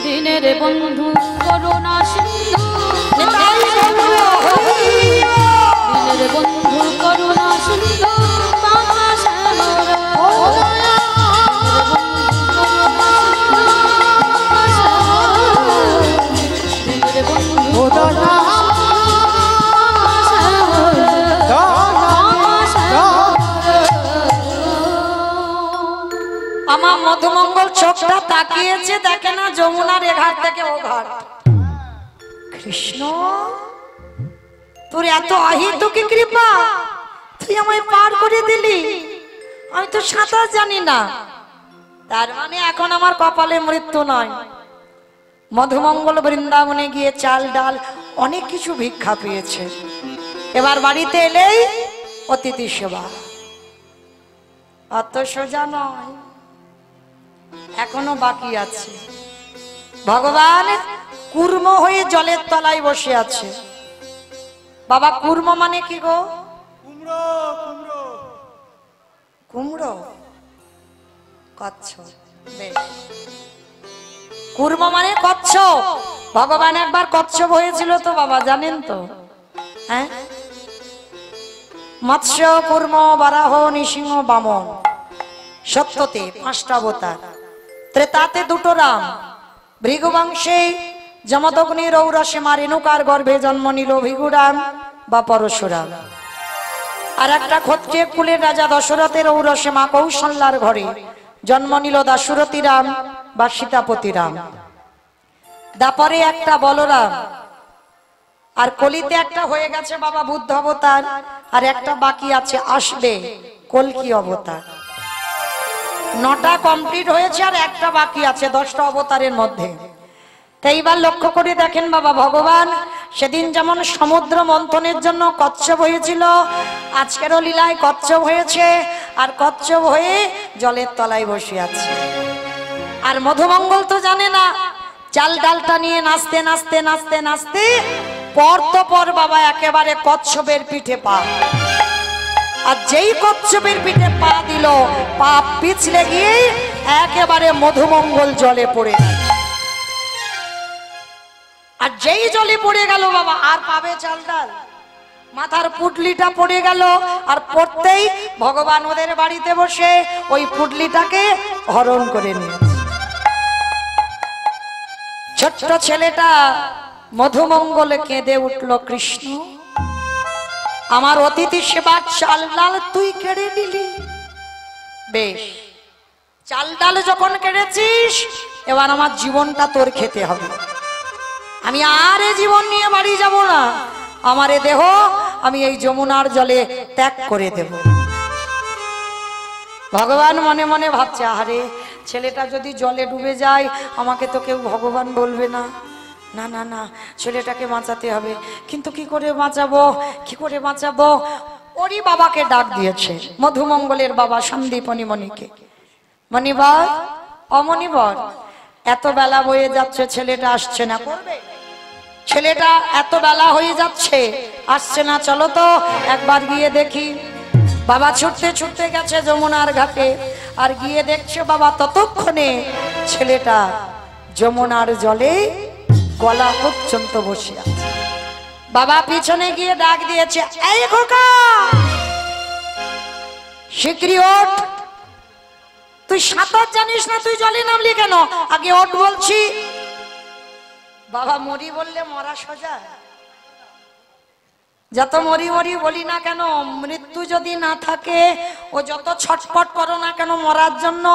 দিনের বন্ধু করুণা সিন্ধু, দিনের বন্ধু করুণা সিন্ধু বাবা আমার মধুমঙ্গল চোখটা তাকিয়েছে, দেখে না যমুনার এ ঘাট থেকে ও ঘাট। কৃষ্ণ তোর এত অহেতুকি কৃপা, তুই আমায় পার করে দিলি, আমি তো সাঁতার জানি না। তার মানে এখন আমার কপালে মৃত্যু নয়। মধুমঙ্গল বৃন্দাবনে গিয়ে চাল ডাল অনেক কিছু ভিক্ষা পেয়েছে, এবার বাড়িতে এলেই অতিথি সেবা। অত সোজা নয়, এখনো বাকি আছে। ভগবান কুর্ম হয়ে জলের তলায় বসে আছে। বাবা কুর্ম মানে কি গো? কুমড়ো কুমড়ো কুমড়ো, কচ্ছপ। বেশ, কুর্ম মানে কচ্ছপ। ভগবান একবার কচ্ছপ হয়েছিল তো বাবা, জানেন তো? হ্যাঁ, মৎস্য, কুর্ম, বারাহ, নৃসিংহ, বামন, সত্যতে 5টা অবতার। ত্রেতাতে 2টো রাম, ভৃগুবংশে যমদগ্নি রৌরসে মা রেণুকার গর্ভে জন্ম নিল ভৃগুরাম বা পরশুরাম। আর একটা ক্ষত্রিয় কুলের রাজা দশরথের ঔরসে মা কৌশল্যার ঘরে জন্ম নিল দাশরথী রাম বা সীতাপতি রাম। দাপরে একটা বলরাম, আর কলিতে একটা হয়ে গেছে বাবা বুদ্ধ অবতার, আর একটা বাকি আছে, আসবে কলকি অবতার। 9টা কমপ্লিট হয়েছে আর একটা বাকি আছে 10টা অবতারের মধ্যে। তাই এইবার লক্ষ্য করে দেখেন বাবা, ভগবান সেদিন যেমন সমুদ্র মন্থনের জন্য কচ্ছপ হয়েছিল, আজকেরও লীলায় কচ্ছপ হয়েছে, আর কচ্ছপ হয়ে জলের তলায় বসে আছে। আর মধুমঙ্গল তো জানে না, চাল ডালটা নিয়ে নাচতে নাচতে নাচতে নাচতে পর তো পর বাবা একেবারে কচ্ছপের পিঠে পা। আর যেই কচ্ছপের পিঠে পা দিল, পা পিছলে গিয়ে একেবারে মধুমঙ্গল জলে পড়ে গেল। আর যেই জলে পড়ে গেল বাবা, আর পাবে চাল ডাল? মাথার পুটলিটা পড়ে গেল, আর পড়তেই ভগবান ওদের বাড়িতে বসে ওই পুটলিটাকে হরণ করে নিয়েছে। ছোট্ট ছেলেটা মধুমঙ্গলে কেঁদে উঠল, কৃষ্ণ আমার অতিথি সেবার চাল ডাল তুই কেড়ে নিলি। বেশ, চাল ডাল যখন কেড়েছিস, এবার আমার জীবনটা তোর খেতে হবে। আমি আর এ জীবন নিয়ে বাড়ি যাব না, আমার এ দেহ আমি এই যমুনার জলে ত্যাগ করে দেব। ভগবান মনে মনে ভাবছে, আরে ছেলেটা যদি জলে ডুবে যায়, আমাকে তো কেউ ভগবান বলবে না। না না না, ছেলেটাকে বাঁচাতে হবে। কিন্তু কি করে বাঁচাবো, কি করে বাঁচাবো? ওরই বাবাকে ডাক দিয়েছে, মধুমঙ্গলের বাবা সন্দীপনী মণিকে। মণিবর, অমণিবর, এত বেলা বয়ে যাচ্ছে, ছেলেটা আসছে না। করবে ছেলেটা, এত বেলা হয়ে যাচ্ছে, আসছে না, চলো তো একবার গিয়ে দেখি। বাবা ছুটতে ছুটতে গেছে যমুনার ঘাটে, আর গিয়ে দেখছে বাবা ততক্ষণে ছেলেটা যমুনার জলে গলা পর্যন্ত বসে আছে। বাবা পিছনে গিয়ে ডাক দিয়েছে, এই খোকা, শিগগিরি ওঠ, তুই সাঁতার জানিস না, তুই জলে নামলি কেন? আগে ওঠ বলছি। বাবা মরি বললে মরা সোজা। যত মরি মরি বলি না কেন, মৃত্যু যদি না থাকে, ও যত ছটফট করো না কেন মরার জন্য,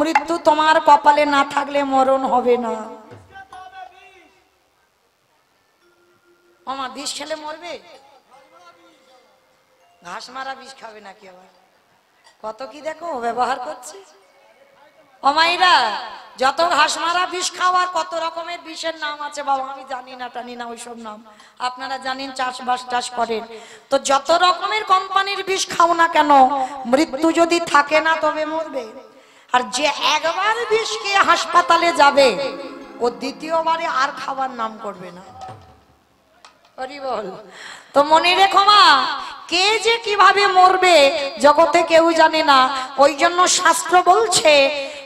মৃত্যু তোমার কপালে না থাকলে মরণ হবে না। মামা বিষ খেলে মরবে? ঘাস মারা বিষ খাবে নাকি? আবার কত কি দেখো ব্যবহার করছে অমাইরা। যত ঘাস মারা বিষ খাওয়ার কত রকমের বিষের নাম আছে বাবা, আমি জানি না টানি না ওইসব নাম। আপনারা জানেন, চাষবাস টাস করেন, তো যত রকমের কোম্পানির বিষ খাও না কেন, মৃত্যু যদি থাকে না তবে মরবে। আর যে একবার বিষ খেয়ে হাসপাতালে যাবে, ও দ্বিতীয়বারে আর খাবার নাম করবে না। হরি বল। তো মনে রেখো মা, কে যে কিভাবে মরবে জগতে কেউ জানে না। ওই জন্য শাস্ত্র বলছে,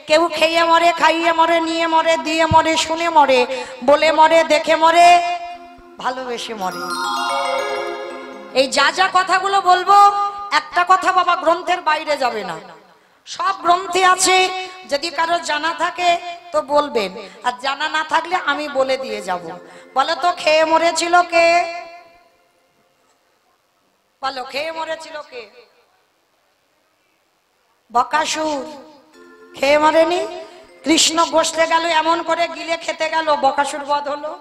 কেউ খেয়ে মরে, খাইয়ে মরে, নিয়ে মরে, দিয়ে মরে, শুনে মরে, বলে মরে, দেখে মরে, ভালোবেসে মরে। এই যা যা কথাগুলো বলবো, একটা কথা বাবা গ্রন্থের বাইরে যাবে না, সব গ্রন্থে আছে। যদি কারো জানা থাকে তো বলবেন, আর জানা না থাকলে আমি বলে দিয়ে যাব। বলো তো, খেয়ে মরেছিল কে? বলো, খেয়ে মরেছিল কে? বকাসুর। খেয়ে মরেনি? কৃষ্ণ বসতে গেল, এমন করে গিলে খেতে গেল, বকাসুর বধ হলো।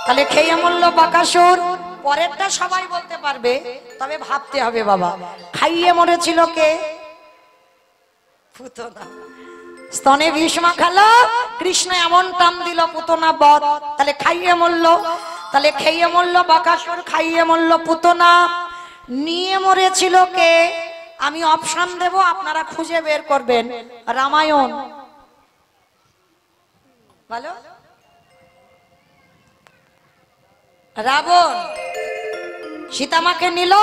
তাহলে খেয়ে মরল বকাসুর। পরেরটা সবাই বলতে পারবে, তবে ভাবতে হবে বাবা। খাইয়ে মরেছিল কে? পুতনা। স্তনে বিষ মাখালো, কৃষ্ণ এমন টান দিল, পুতনা বধ। তাহলে খাইয়ে মরল। তাহলে খেয়ে মরল বকাসুর, খাইয়ে মরল পুতনা। নিয়ে মরেছিল কে? আমি অপশন দেব, আপনারা খুঁজে বের করবেন। রামায়ণ। বলো। রাবণ। সীতামাকে নিল,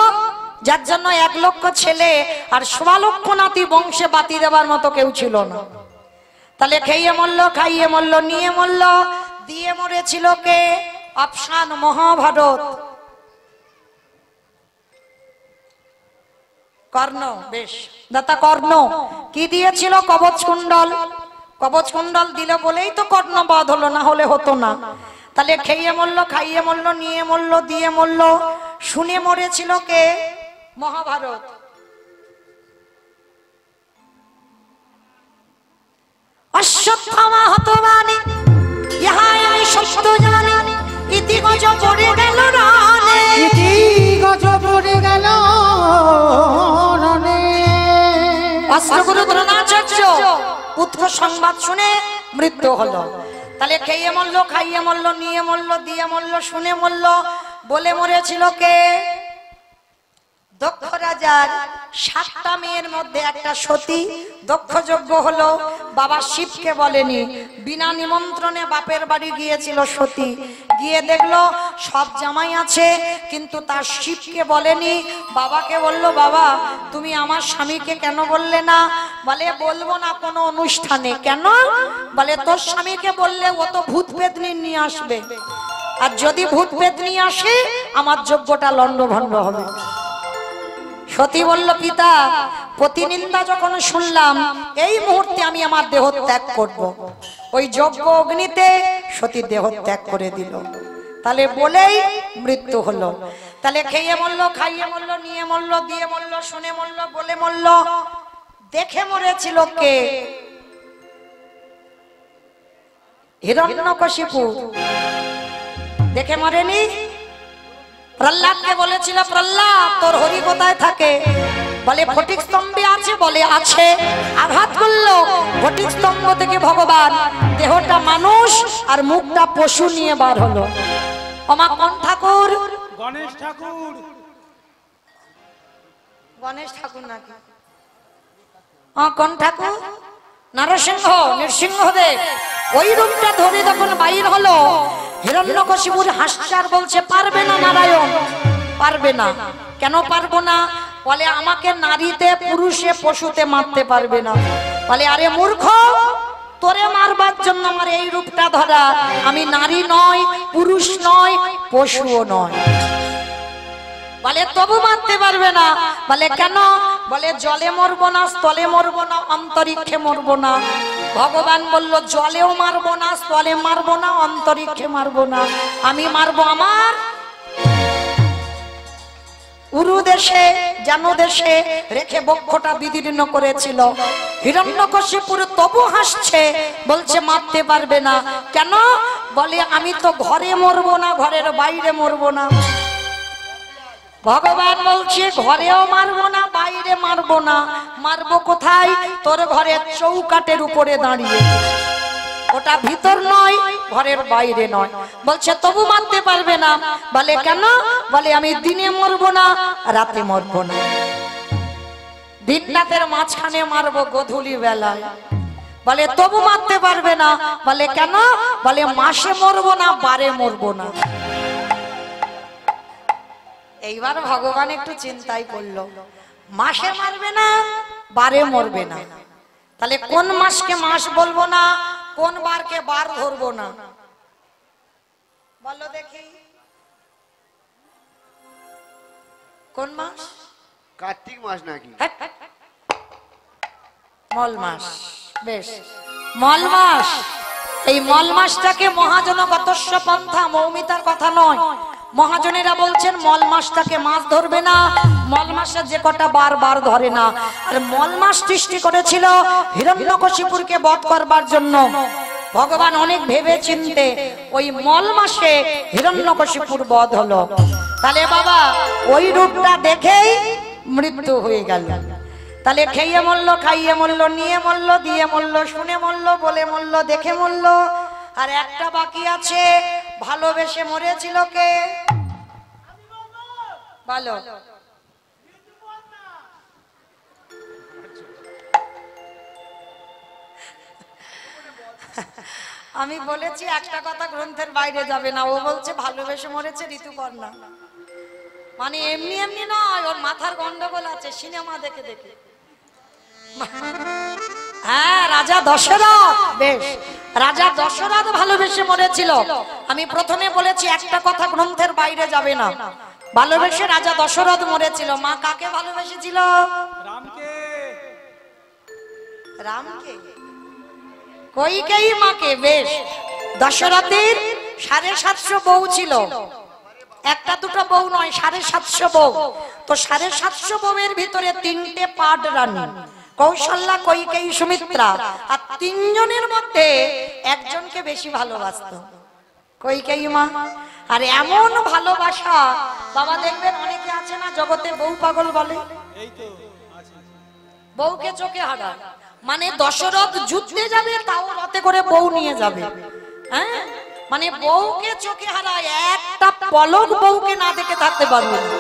যার জন্য 1 লক্ষ ছেলে আর 1.25 লক্ষ নাতি বংশে বাতি দেবার মতো কেউ ছিল না। তাহলে খেয়ে মরল, খাইয়ে মরল, নিয়ে মরল, দিয়ে মরেছিল কে? অপশন মহাভারত। কর্ণ। বেশ, দাতা কর্ণ কি দিয়েছিল? কবচ কুণ্ডল। কবচ কুণ্ডল দিল বলেই তো কর্ণ বধ হলো, না হলে হতো না। তাহলে খেয়ে মরল, খাইয়ে মরল, নিয়ে মরল, দিয়ে মরল, শুনে মরেছিল কে? মহাভারত। অশ্বত্থামা হতবানি, ইহাই আমি সত্য জানি, ইতি গজ পড়ে গেল রানে, ইতি গজ পড়ে গেল রানে। অস্ত্রগুরু দ্রোণাচার্য পুত্র সংবাদ শুনে মৃত্যু হলো। তাহলে খেয়ে মরল, খাইয়ে মরল, নিয়ে মরল, দিয়ে মরল, শুনে মরল, বলে মরেছিল কে? দক্ষ রাজার 7টা মেয়ের মধ্যে একটা সতী দক্ষযজ্ঞ হলো। বাবা শিবকে বলেনি, বিনা নিমন্ত্রণে বাপের বাড়ি গিয়েছিল সতী, গিয়ে দেখলো সব জামাই আছে কিন্তু তার শিবকে বলেনি। বাবাকে বলল, বাবা তুমি আমার স্বামীকে কেন বললে না? বলে বলবো না কোনো অনুষ্ঠানে। কেন? বলে তোর স্বামীকে বললে ও তো ভূত পেতনি নিয়ে আসবে, আর যদি ভূত পেতনি আসে আমার যজ্ঞটা লন্ডভন্ড হবে। সতী বলল, পিতা প্রতিনিন্দা যখন শুনলাম এই মুহূর্তে আমি আমার দেহ ত্যাগ করব। ওই যজ্ঞ অগ্নিতে সতী দেহ ত্যাগ করে দিল। তাহলে বলেই মৃত্যু হলো। তাহলে খেয়ে মরল, খাইয়ে মরল, নিয়ে মরল, দিয়ে মরল, শুনে মরল, বলে মরল। দেখে মরেছিল কে? হিরণ্যকশিপু। দেখে মরেনি? প্রহ্লাদকে বলেছিল, প্রহ্লাদ তোর হরি কোথায় থাকে? বলে ফটিক স্তম্ভে আছে। বলে আছে। আঘাত করলো, ফটিক স্তম্ভ থেকে ভগবান দেহটা মানুষ আর মুখটা পশু নিয়ে বার হলো। ওমা কোন ঠাকুর? গণেশ ঠাকুর। গণেশ ঠাকুর নাকি? কোন ঠাকুর? নরসিংহ, নৃসিংহদেব। ওই রূপটা ধরে যখন বাইর হলো, হিরণ্যকশিপুর হাসচার বলছে, পারবে না নারায়ণ, পারবে না। কেন পারবো না? বলে আমাকে নারীতে পুরুষে পশুতে মারতে পারবে না। বলে আরে মূর্খ, তোরে মারবার জন্য আমার এই রূপটা ধরা। আমি নারী নয়, পুরুষ নয়, পশুও নয়। বলে তবু মারতে পারবে না। বলে কেন? বলে জলে মরবো না, স্থলে মরবো না, অন্তরিক্ষে মরবো না। ভগবান বলল জলেও মারবো না, স্থলে মারবো না, অন্তরিক্ষে মারবো না। আমি মারবো আমার উরু দেশে, জানু দেশে রেখে বক্ষটা বিদীর্ণ করেছিল। হিরণ্যকশিপুর তবু হাসছে, বলছে মারতে পারবে না। কেন? বলে আমি তো ঘরে মরবো না, ঘরের বাইরে মরবো না। ভগবান বলছে ঘরেও মারবো না, বাইরে মারবো না। মারবো কোথায়? তোর ঘরের চৌকাটের উপরে দাঁড়িয়ে। ওটা ভিতর নয়, ঘরের বাইরে নয়। বলছে তবু মারতে পারবে না। বলে কেন? বলে আমি দিনে মরবো না, রাতে মরবো না। দিন রাতের মাঝখানে মারবো, গোধূলি বেলায়। বলে তবু মারতে পারবে না। বলে কেন? বলে মাসে মরবো না, বারে মরবো না। এইবার ভগবান একটু চিন্তাই করলো, মাসে মারবে না, বারে মরবে না। তাহলে কোন মাসকে মাস বলবো না, কোন বারকে বার ধরবো না? বলো দেখি কোন মাস? কার্তিক মাস নাকি? মল মাস। বেশ, মল মাস। এই মল মাসটাকে মহাজনগতস্য পন্থা, মৌমিতার কথা নয়। মহাজনেরা বলছেন মল মাসটাকে মাস ধরবে না, মল মাসে যে কটা বার বার ধরে না। আর মল মাস সৃষ্টি করেছিল হিরণ্যকশিপুরকে বধ করবার জন্য। ভগবান অনেক ভেবে চিনতে ওই মল মাসে হিরণ্যকশিপুর বধ হলো। তাহলে বাবা ওই রূপটা দেখেই মৃত্যু হয়ে গেল। তাহলে খেয়ে মরল, খাইয়ে মরল, নিয়ে মরল, দিয়ে মরল, শুনে মরল, বলে মরল, দেখে মরল। আর একটা বাকি আছে, ভালোবেসে মরেছিল কে? বলো। আমি বলেছি একটা কথা গ্রন্থের বাইরে যাবে না। ও বলছে ভালোবেসে মরেছে ঋতুপর্ণা। মানে এমনি এমনি নয়, ওর মাথার গন্ডগোল আছে সিনেমা দেখে দেখে। হ্যাঁ, রাজা দশরথ। বেশ, রাজা দশরথ ভালোবেসে মরেছিল। আমি প্রথমে বলেছি একটা কথা গ্রন্থের বাইরে যাবে না। ভালোবেসে রাজা দশরথ মরেছিল। মা কাকে ভালোবেসেছিল? রামকে। রামকে, কইকেয়ী মাকে। বেশ, দশরথের 750 বউ ছিল। একটা দুটো বউ নয়, 750 বউ। তো 750 বউয়ের ভিতরে 3টে পাড রানী, কৌশল্যা, কইকেয়ী, সুমিত্রা। আর 3 জনের মধ্যে একজনকে বেশি ভালোবাসতো, কইকেয়ী মা। আর এমন ভালোবাসা বাবা, দেখবেন অনেকে আছে না জগতে বউ পাগল বলে। এই তো আছে। বউকে চোখে হারায়। মানে দশরথ যুদ্ধে যাবে, তাও রথে করে বউ নিয়ে যাবে। হ্যাঁ, মানে বউকে চোখে হারায়, একটা পলক বউকে না দেখে থাকতে পারবে না।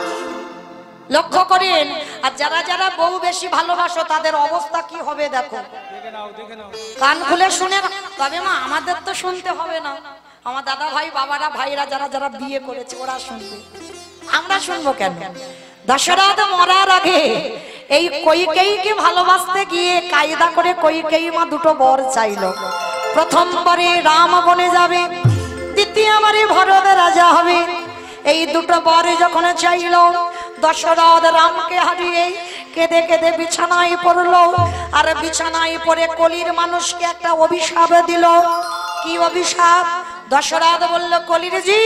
লক্ষ্য করেন। আর যারা যারা বউ বেশি ভালোবাসো তাদের অবস্থা কি হবে দেখো। দেখে নাও দেখে নাও। কান খুলে শুনে না। তবে মা আমাদের তো শুনতে হবে না, আমার দাদা ভাই বাবারা ভাইরা যারা যারা বিয়ে করেছে ওরা শুনবে, আমরা শুনবো কেন? দশরথ মরার আগে এই কইকেয়ীকে ভালোবাসতে গিয়ে কায়দা করে কইকেয়ী মা দুটো বর চাইলো। প্রথম বরে রাম বনে যাবে, দ্বিতীয় বরে ভরত রাজা হবে। এই দুটো বরে যখন চাইলো, দশরথ রামকে হারিয়ে কেঁদে কেঁদে বিছানায় পড়লো। আর বিছানায় পড়ে কলির মানুষকে একটা অভিশাপ দিল। কি অভিশাপ? দশরথ বলল, কলির জি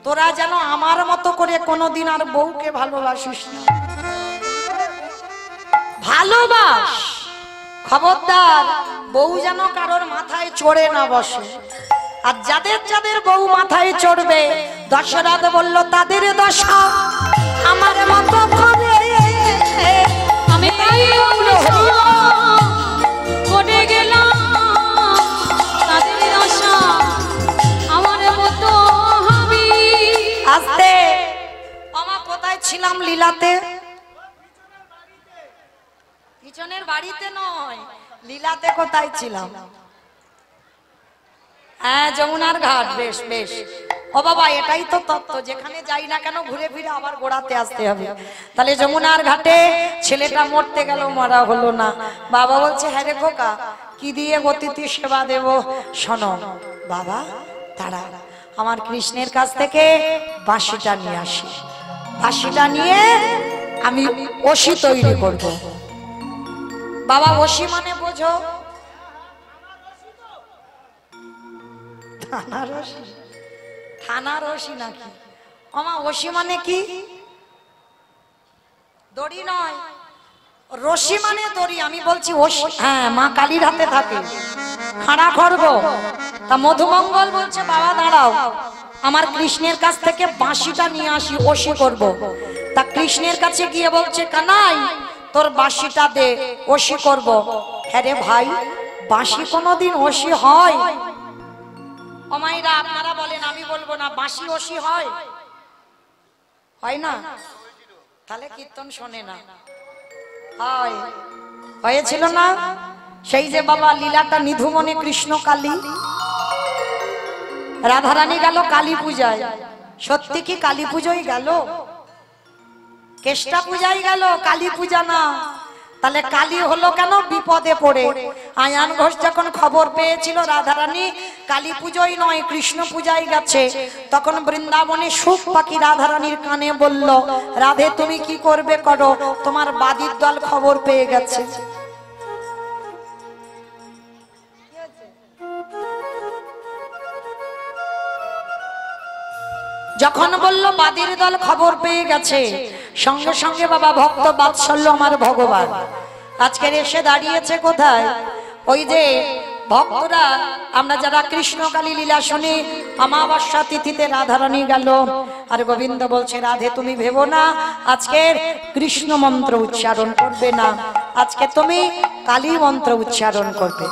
তোরা যেন আমার মতো করে কোনোদিন আর বউকে ভালোবাসিস না। ভালোবাস, খবরদার বউ যেন কারোর মাথায় চড়ে না বসে। আর যাদের যাদের বউ মাথায় চড়বে, দশরথ বলল তাদের দশা আমার মতো হবে। আমি তাই করে গেলাম, তাদের আশা আমার মতো হবে। আস্তে আমার কোথায় ছিলাম লীলাতে? পিছনের বাড়িতে নয়, লীলাতে কোথায় ছিলাম? হ্যাঁ, যমুনার ঘাট। বেশ বেশ। ও বাবা, এটাই তো তত্ত্ব, যেখানে যাই না কেন ঘুরে ফিরে আবার গোড়াতে আসতে হবে। তাহলে যমুনার ঘাটে ছেলেটা মরতে গেল, মরা হলো না। বাবা বলছে, হ্যাঁ রে খোকা, কি দিয়ে অতিথি সেবা দেব? শোনো বাবা, তারা আমার কৃষ্ণের কাছ থেকে বাঁশিটা নিয়ে আসি, বাঁশিটা নিয়ে আমি অসি তৈরি করব। বাবা, অসি মানে বোঝো? থানার অসি? থানার অসি নাকি? আমা অসি মানে কি? দড়ি নয়, রশি মানে দড়ি। আমি বলছি অসি। হ্যাঁ, মা কালীর হাতে থাকে খাড়া খড়গ। তা মধুমঙ্গল বলছে, বাবা দাঁড়াও, আমার কৃষ্ণের কাছ থেকে বাঁশিটা নিয়ে আসি, অসি করব। তা কৃষ্ণের কাছে গিয়ে বলছে, কানাই তোর বাঁশিটা দে, অসি করব। হ্যাঁ রে ভাই, বাঁশি কোনোদিন অসি হয়? অমাইরা আপনারা বলেন, আমি বলবো না। বাঁশি অসি হয়? হয় না? তাহলে কীর্তন শোনে না। হয়, হয়েছিল না? সেই যে বাবা লীলাটা নিধুমনে কৃষ্ণ কালী, রাধারানী গেল কালী পূজায়। সত্যি কি কালী পুজোই গেল? কেষ্টা পূজাই গেল, কালী পূজা না। তাহলে কালী হলো কেন? বিপদে পড়ে। আয়ান ঘোষ যখন খবর পেয়েছিল রাধারানী কালী পুজোই নয় কৃষ্ণ পূজায় গেছে, তখন বৃন্দাবনে সুখ পাখি রাধারানীর কানে বলল, রাধে তুমি কি করবে করো, তোমার বাদীর দল খবর পেয়ে গেছে। যখন বলল বাদীর দল খবর পেয়ে গেছে, সঙ্গে সঙ্গে বাবা ভক্ত বাৎসল্য আমার ভগবান আজকের এসে দাঁড়িয়েছে কোথায়? ওই যে ভক্তরা আমরা যারা কৃষ্ণকালী লীলা শুনি, অমাবস্যা তিথিতে রাধারানী গেল, আর গোবিন্দ বলছে, রাধে তুমি ভেবো না আজকের কৃষ্ণ মন্ত্র উচ্চারণ করবে না, আজকে তুমি কালী মন্ত্র উচ্চারণ করবে।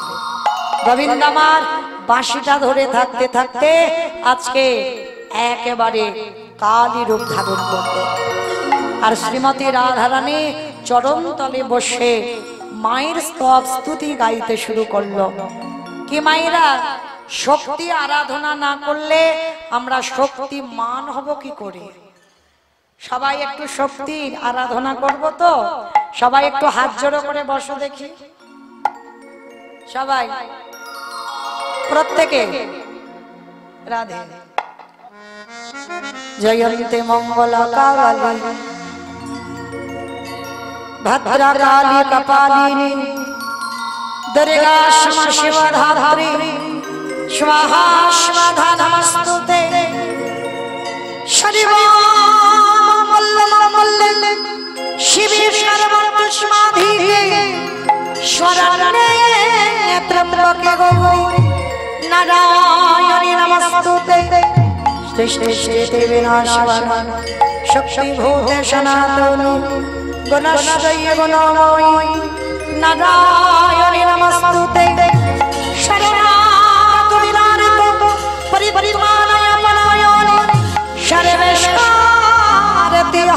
গোবিন্দ আমার বাঁশিটা ধরে থাকতে থাকতে আজকে একেবারে কালী রূপ ধারণ করবে। আর শ্রীমতী রাধারানী চরণ তলে বসে মায়ের স্তব স্তুতি গাইতে শুরু করলো। কি মায়েরা, শক্তি আরাধনা না করলে আমরা শক্তিমান হব কি করে? সবাই একটু শক্তির আরাধনা করব তো? সবাই একটু হাত জোড়ো করে বসো দেখি, সবাই প্রত্যেকে। রাধে জয়ন্তে মঙ্গলা কালী ভদ্রকালী কপালিনী দুর্গা ক্ষমা শিবধাত্রী স্বাহা স্বাধা নমস্তুতে। সর্বমঙ্গল শিবে সর্বতস্মাধিকে শরণ্যে ত্র্যম্বকে গৌরি নারায়ণী নমস্তুতে। সৃষ্টি বিনাশায় শক্তিভূতে সনাতনী গুণশ্রয়ী গুণময়ী নারায়ণী নমস্তুতে। শরণাগতবিনারিত পরিপরিমাণায় পরায়ণী সর্বেশ্বরতি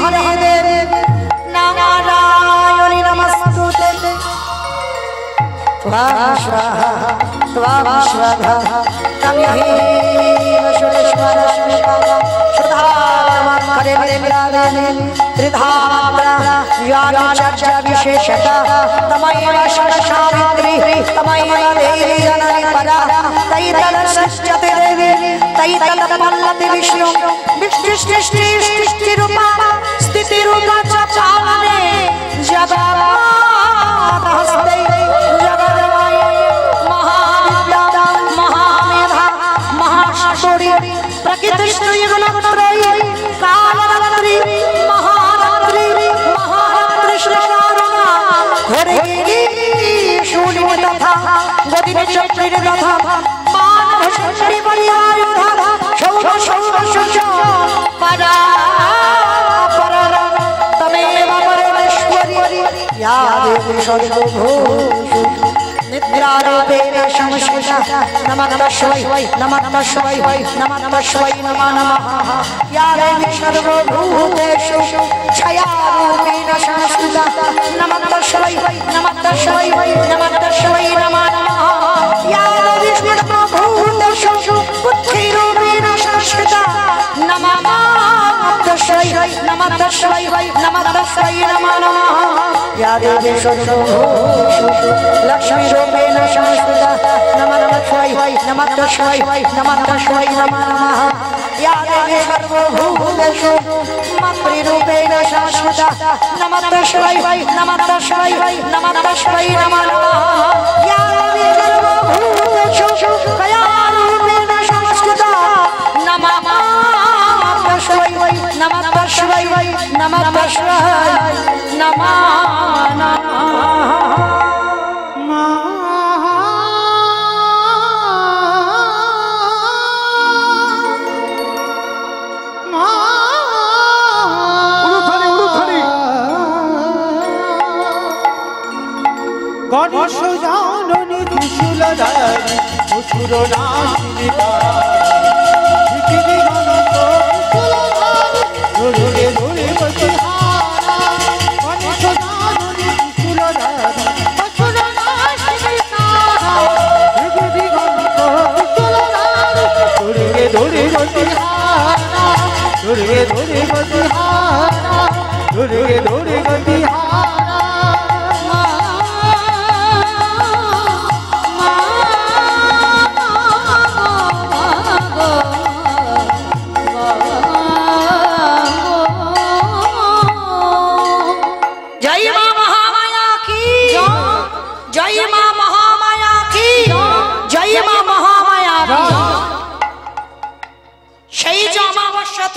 হরে দেবী त्वां स्वाहा त्वां स्वाहा तमिहीव सुरेश्वरस्मिका सुधामखरे विराजने त्रिधात्रा व्याचर्चा विशेषता तमैव षट्सावित्री तमैव देवी जननी परा तैतलसृज्यते देवी तैतलपल्लति विष्णु विष्णुष्टिष्टिरूपा स्थितिरूपा च चालने जगन्नाथहस्ते जगन्माय महाविद्या महामेधा महाशौर्य प्रकृतिश्रीगुणत्रयी कालरात्रि महारात्रि महारात्रिश्रीकारुणा घोरगिरी शूलिनी तथा गदिनी चक्रिणी तथा मानवशक्ति पर्यायुधा शौर्य परा परा तमेव परमेश्वरी या देवी सर्वभूषु निद्रारूपेण संस्कृता नमः तस्मै नमः तस्मै नमः तस्मै नमः नमः या देवी सर्वभूतेषु छायारूपेण संस्कृता नमः तस्मै नमः तस्मै नमः तस्मै नमः नमः या देवी सर्वभूतेषु बुद्धिरूपेण संस्कृता नमः तस्मै नमः तस्मै नमः तस्मै नमः नमः या देवी सर्वभूतेषु लक्ष्मी रूपेण संस्कृता नमः तस्मै नमः तस्मै नमः तस्मै नमः नमः या देवी सर्वभूतेषु मातृरूपेण संस्कृता नमः तस्मै नमः तस्मै नमः तस्मै नमः नमः या देवी सर्वभूतेषु कयारूपेण संस्कृता नमः तस्मै नमः तस्मै नमः तस्मै नमः नमः গণেশ জাননী ত্রিশূলধারী অসুর নাশিনী পৃথিবী গণত ধরে ধরে গতিহারা গণেশ জাননী ত্রিশূলধারী অসুর নাশিনী পৃথিবী গণত ত্রিশূলধারী ধরে ধরে গতিহারা ধরে ধরে গতিহারা ধরে ধরে গতিহারা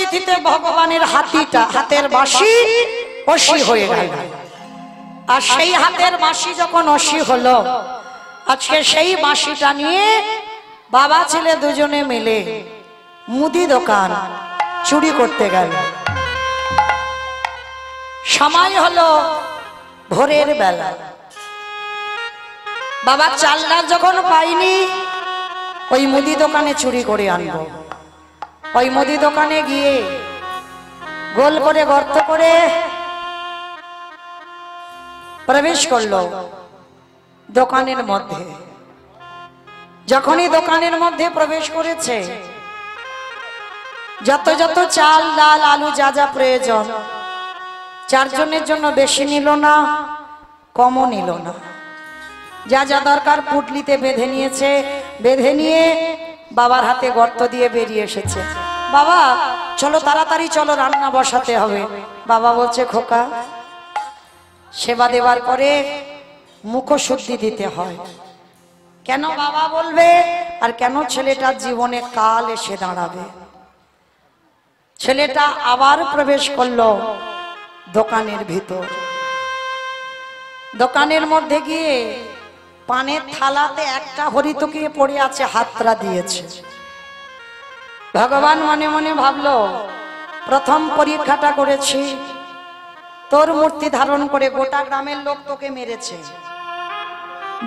তিথিতে ভগবানের হাতিটা হাতের বাঁশি অসি হয়ে গেল আর সেই হাতের বাঁশি যখন অসি হলো আজকে সেই বাঁশিটা নিয়ে বাবা ছেলে দুজনে মিলে মুদি দোকান চুরি করতে গেল সময় হলো ভোরের বেলা বাবা চালটা যখন পাইনি ওই মুদি দোকানে চুরি করে আনবো ওই মুদি দোকানে গিয়ে গোল করে গর্ত করে প্রবেশ করলো দোকানের মধ্যে যখনই দোকানের মধ্যে প্রবেশ করেছে যত যত চাল ডাল আলু যা যা প্রয়োজন চারজনের জন্য বেশি নিল না কমও নিল না যা যা দরকার পুটলিতে বেঁধে নিয়েছে বেঁধে নিয়ে বাবার হাতে গর্ত দিয়ে বেরিয়ে এসেছে বাবা চলো তাড়াতাড়ি চলো রান্না বসাতে হবে বাবা বলছে খোকা সেবা দেবার পরে মুখশুদ্ধি দিতে হয় কেন বাবা বলবে আর কেন ছেলেটার জীবনে কাল এসে দাঁড়াবে ছেলেটা আবার প্রবেশ করলো দোকানের ভিতর দোকানের মধ্যে গিয়ে পানের থালাতে একটা হরিতকি পড়ে আছে হাতরা দিয়েছে ভগবান মনে মনে ভাবলো প্রথম পরীক্ষাটা করেছি তোর মূর্তি ধারণ করে গোটা গ্রামের লোক তোকে মেরেছে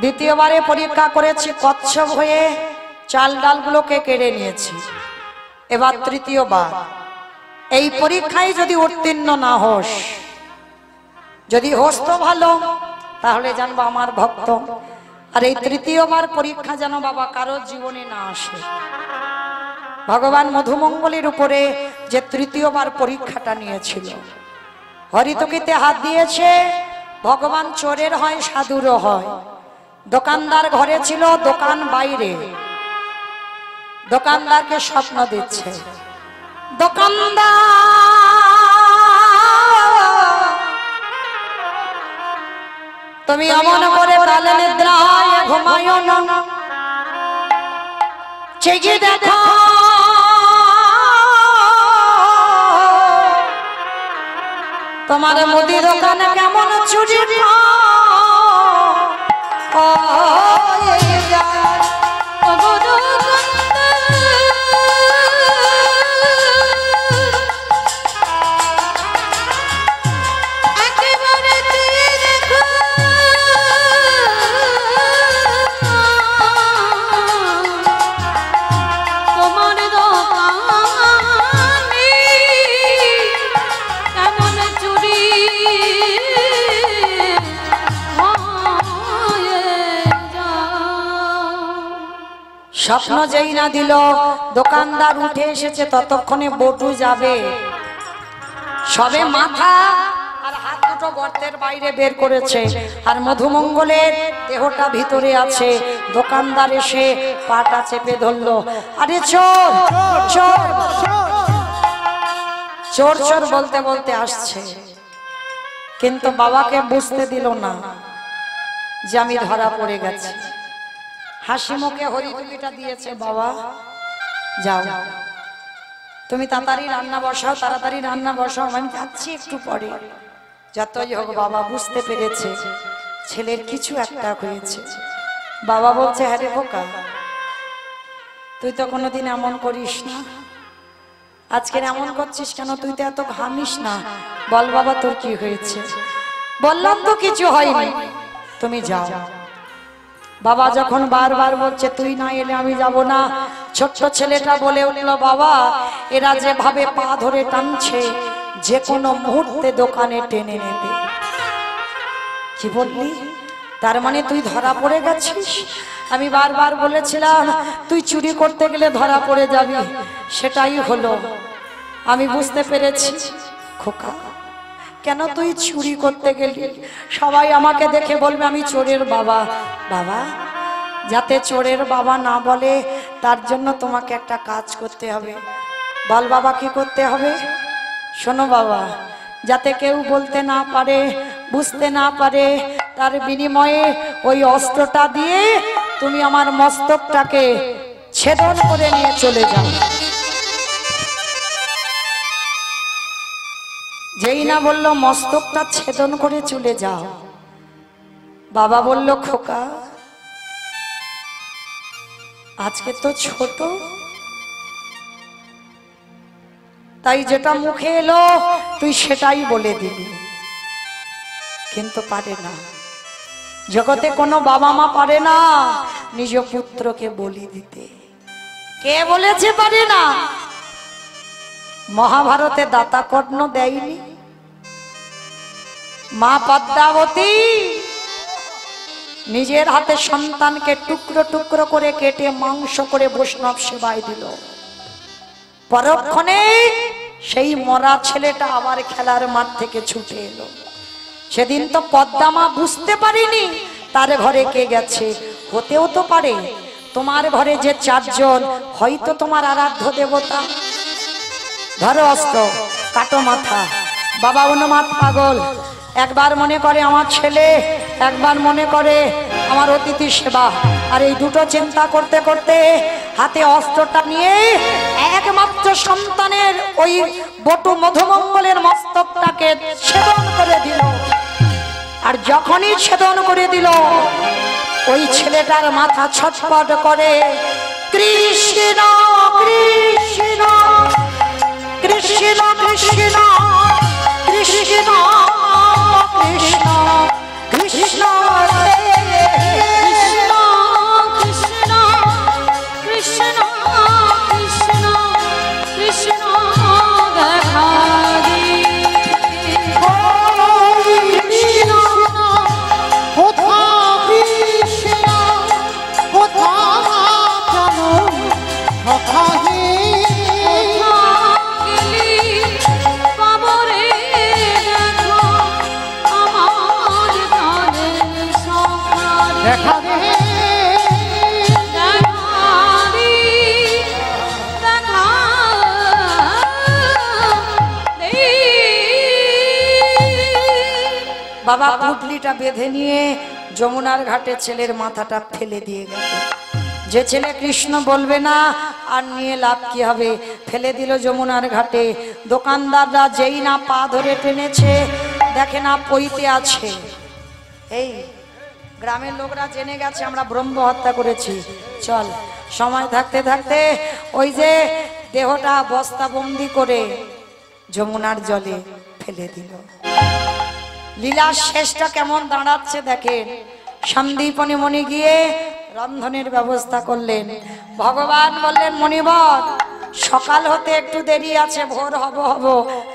দ্বিতীয়বারে পরীক্ষা করেছি কচ্ছপ হয়ে চাল ডালগুলোকে কেড়ে নিয়েছি এবার তৃতীয়বার এই পরীক্ষায় যদি উত্তীর্ণ না হোস যদি হোস তো ভালো তাহলে জানবো আমার ভক্ত আর এই তৃতীয়বার পরীক্ষা যেন বাবা কারোর জীবনে না আসে। ভগবান মধুমঙ্গলের উপরে যে তৃতীয়বার পরীক্ষাটা নিয়েছিল, হরিতকিতে হাত দিয়েছে, ভগবান চোরের হয় সাধুরও হয়। দোকানদার ঘরে ছিল, দোকান বাইরে, দোকানদারকে স্বপ্ন দিচ্ছে, দোকানদার তুমি অমন করে কালে নিদ্রায় ঘুমায়ো না, চেয়ে দেখো তোমার মুদি দোকানে কেমন চুরি স্বপ্ন যেই না দিল, দোকানদার উঠে এসেছে, ততক্ষণে বটু যাবে, সবে মাথা আর হাত দুটো গর্তের বাইরে বের করেছে, আর মধুমঙ্গলের দেহটা ভিতরে আছে। দোকানদার এসে পাটা চেপে ধরলো, আরে চোর চোর চোর চোর বলতে বলতে আসছে, কিন্তু বাবাকে বুঝতে দিল না যে আমি ধরা পড়ে গেছি। হাসি মুখে হরিতুলিটা দিয়েছে, বাবা যাও তুমি তাড়াতাড়ি রান্না বসাও, তাড়াতাড়ি রান্না বসাও, আমি যাচ্ছি একটু পরে। যতই হোক বাবা বুঝতে পেরেছে ছেলের কিছু একটা হয়েছে। বাবা বলছে, হ্যাঁ রে খোকা, তুই তো কোনোদিন এমন করিস না, আজকে এমন করছিস কেন? তুই তো এত ঘামিস না, বল বাবা তোর কি হয়েছে? বললাম তো কিছু হয়নি, তুমি যাও। বাবা যখন বারবার বলছে তুই না এলে আমি যাব না, ছোট্ট ছেলেটা বলে উঠল, বাবা এরা যেভাবে পা ধরে টানছে যে কোনো মুহূর্তে দোকানে টেনে নেবে। কি বললি? তার মানে তুই ধরা পড়ে গেছিস? আমি বারবার বলেছিলাম তুই চুরি করতে গেলে ধরা পড়ে যাবি, সেটাই হলো। আমি বুঝতে পেরেছি। খোকা কেন তুই চুরি করতে গেলি? সবাই আমাকে দেখে বলবে আমি চোরের বাবা। বাবা যাতে চোরের বাবা না বলে তার জন্য তোমাকে একটা কাজ করতে হবে। বল বাবা কি করতে হবে? শোনো বাবা, যাতে কেউ বলতে না পারে, বুঝতে না পারে, তার বিনিময়ে ওই অস্ত্রটা দিয়ে তুমি আমার মস্তকটাকে ছেদন করে নিয়ে চলে যাও। যেই না বললো মস্তকটা ছেদন করে চলে যাও, বাবা বলল, খোকা আজকে তো ছোট, তাই যেটা মুখে এলো তুই সেটাই বলে দিবি। কিন্তু পারে না, জগতে কোনো বাবা মা পারে না নিজ পুত্রকে বলি দিতে। কে বলেছে পারে না? মহাভারতে দাতা কর্ণ দেয়নি? মা পদ্মাবতী নিজের হাতে সন্তানকে টুকরো টুকরো করে কেটে মাংস করে বৈষ্ণব সেবায় দিল। পরক্ষণে সেই মরা ছেলেটা আবার খেলার মাঠ থেকে ছুটে এলো। সেদিন তো পদ্মা মা বুঝতে পারিনি তার ঘরে কে গেছে। হতেও তো পারে তোমার ঘরে যে চারজন, হয়তো তোমার আরাধ্য দেবতা। ধরো অস্ত্র, কাটো মাথা। বাবা উন্মাদ পাগল, একবার মনে করে আমার ছেলে, একবার মনে করে আমার অতিথি সেবা। আর এই দুটো চিন্তা করতে করতে হাতে অস্ত্রটা নিয়ে একমাত্র সন্তানের ওই বটু মধুমঙ্গলের মস্তকটাকে ছেদন করে দিল। আর যখনই ছেদন করে দিল, ওই ছেলেটার মাথা ছটফট করে কৃষ্ণ কৃষ্ণ কৃষ্ণ কৃষ্ণ কৃষ্ণ কৃষ্ণ কৃষ্ণ কৃষ্ণ বাবা পুটলিটা বেঁধে নিয়ে যমুনার ঘাটে ছেলের মাথাটা ফেলে দিয়ে গেল। যে ছেলে কৃষ্ণ বলবে না আর নিয়ে লাভ কি হবে, ফেলে দিল যমুনার ঘাটে। দোকানদাররা যেই না পা ধরে টেনেছে, দেখে না পইতে আছে। এই গ্রামের লোকরা জেনে গেছে আমরা ব্রহ্ম হত্যা করেছি, চল। সময় থাকতে থাকতে ওই যে দেহটা বস্তাবন্দি করে যমুনার জলে ফেলে দিল। লীলার শেষটা কেমন দাঁড়াচ্ছে দেখেন। সন্দীপনী মণি গিয়ে রন্ধনের ব্যবস্থা করলেন। ভগবান বললেন, মণিবর সকাল হতে একটু দেরি আছে, ভোর হব হব,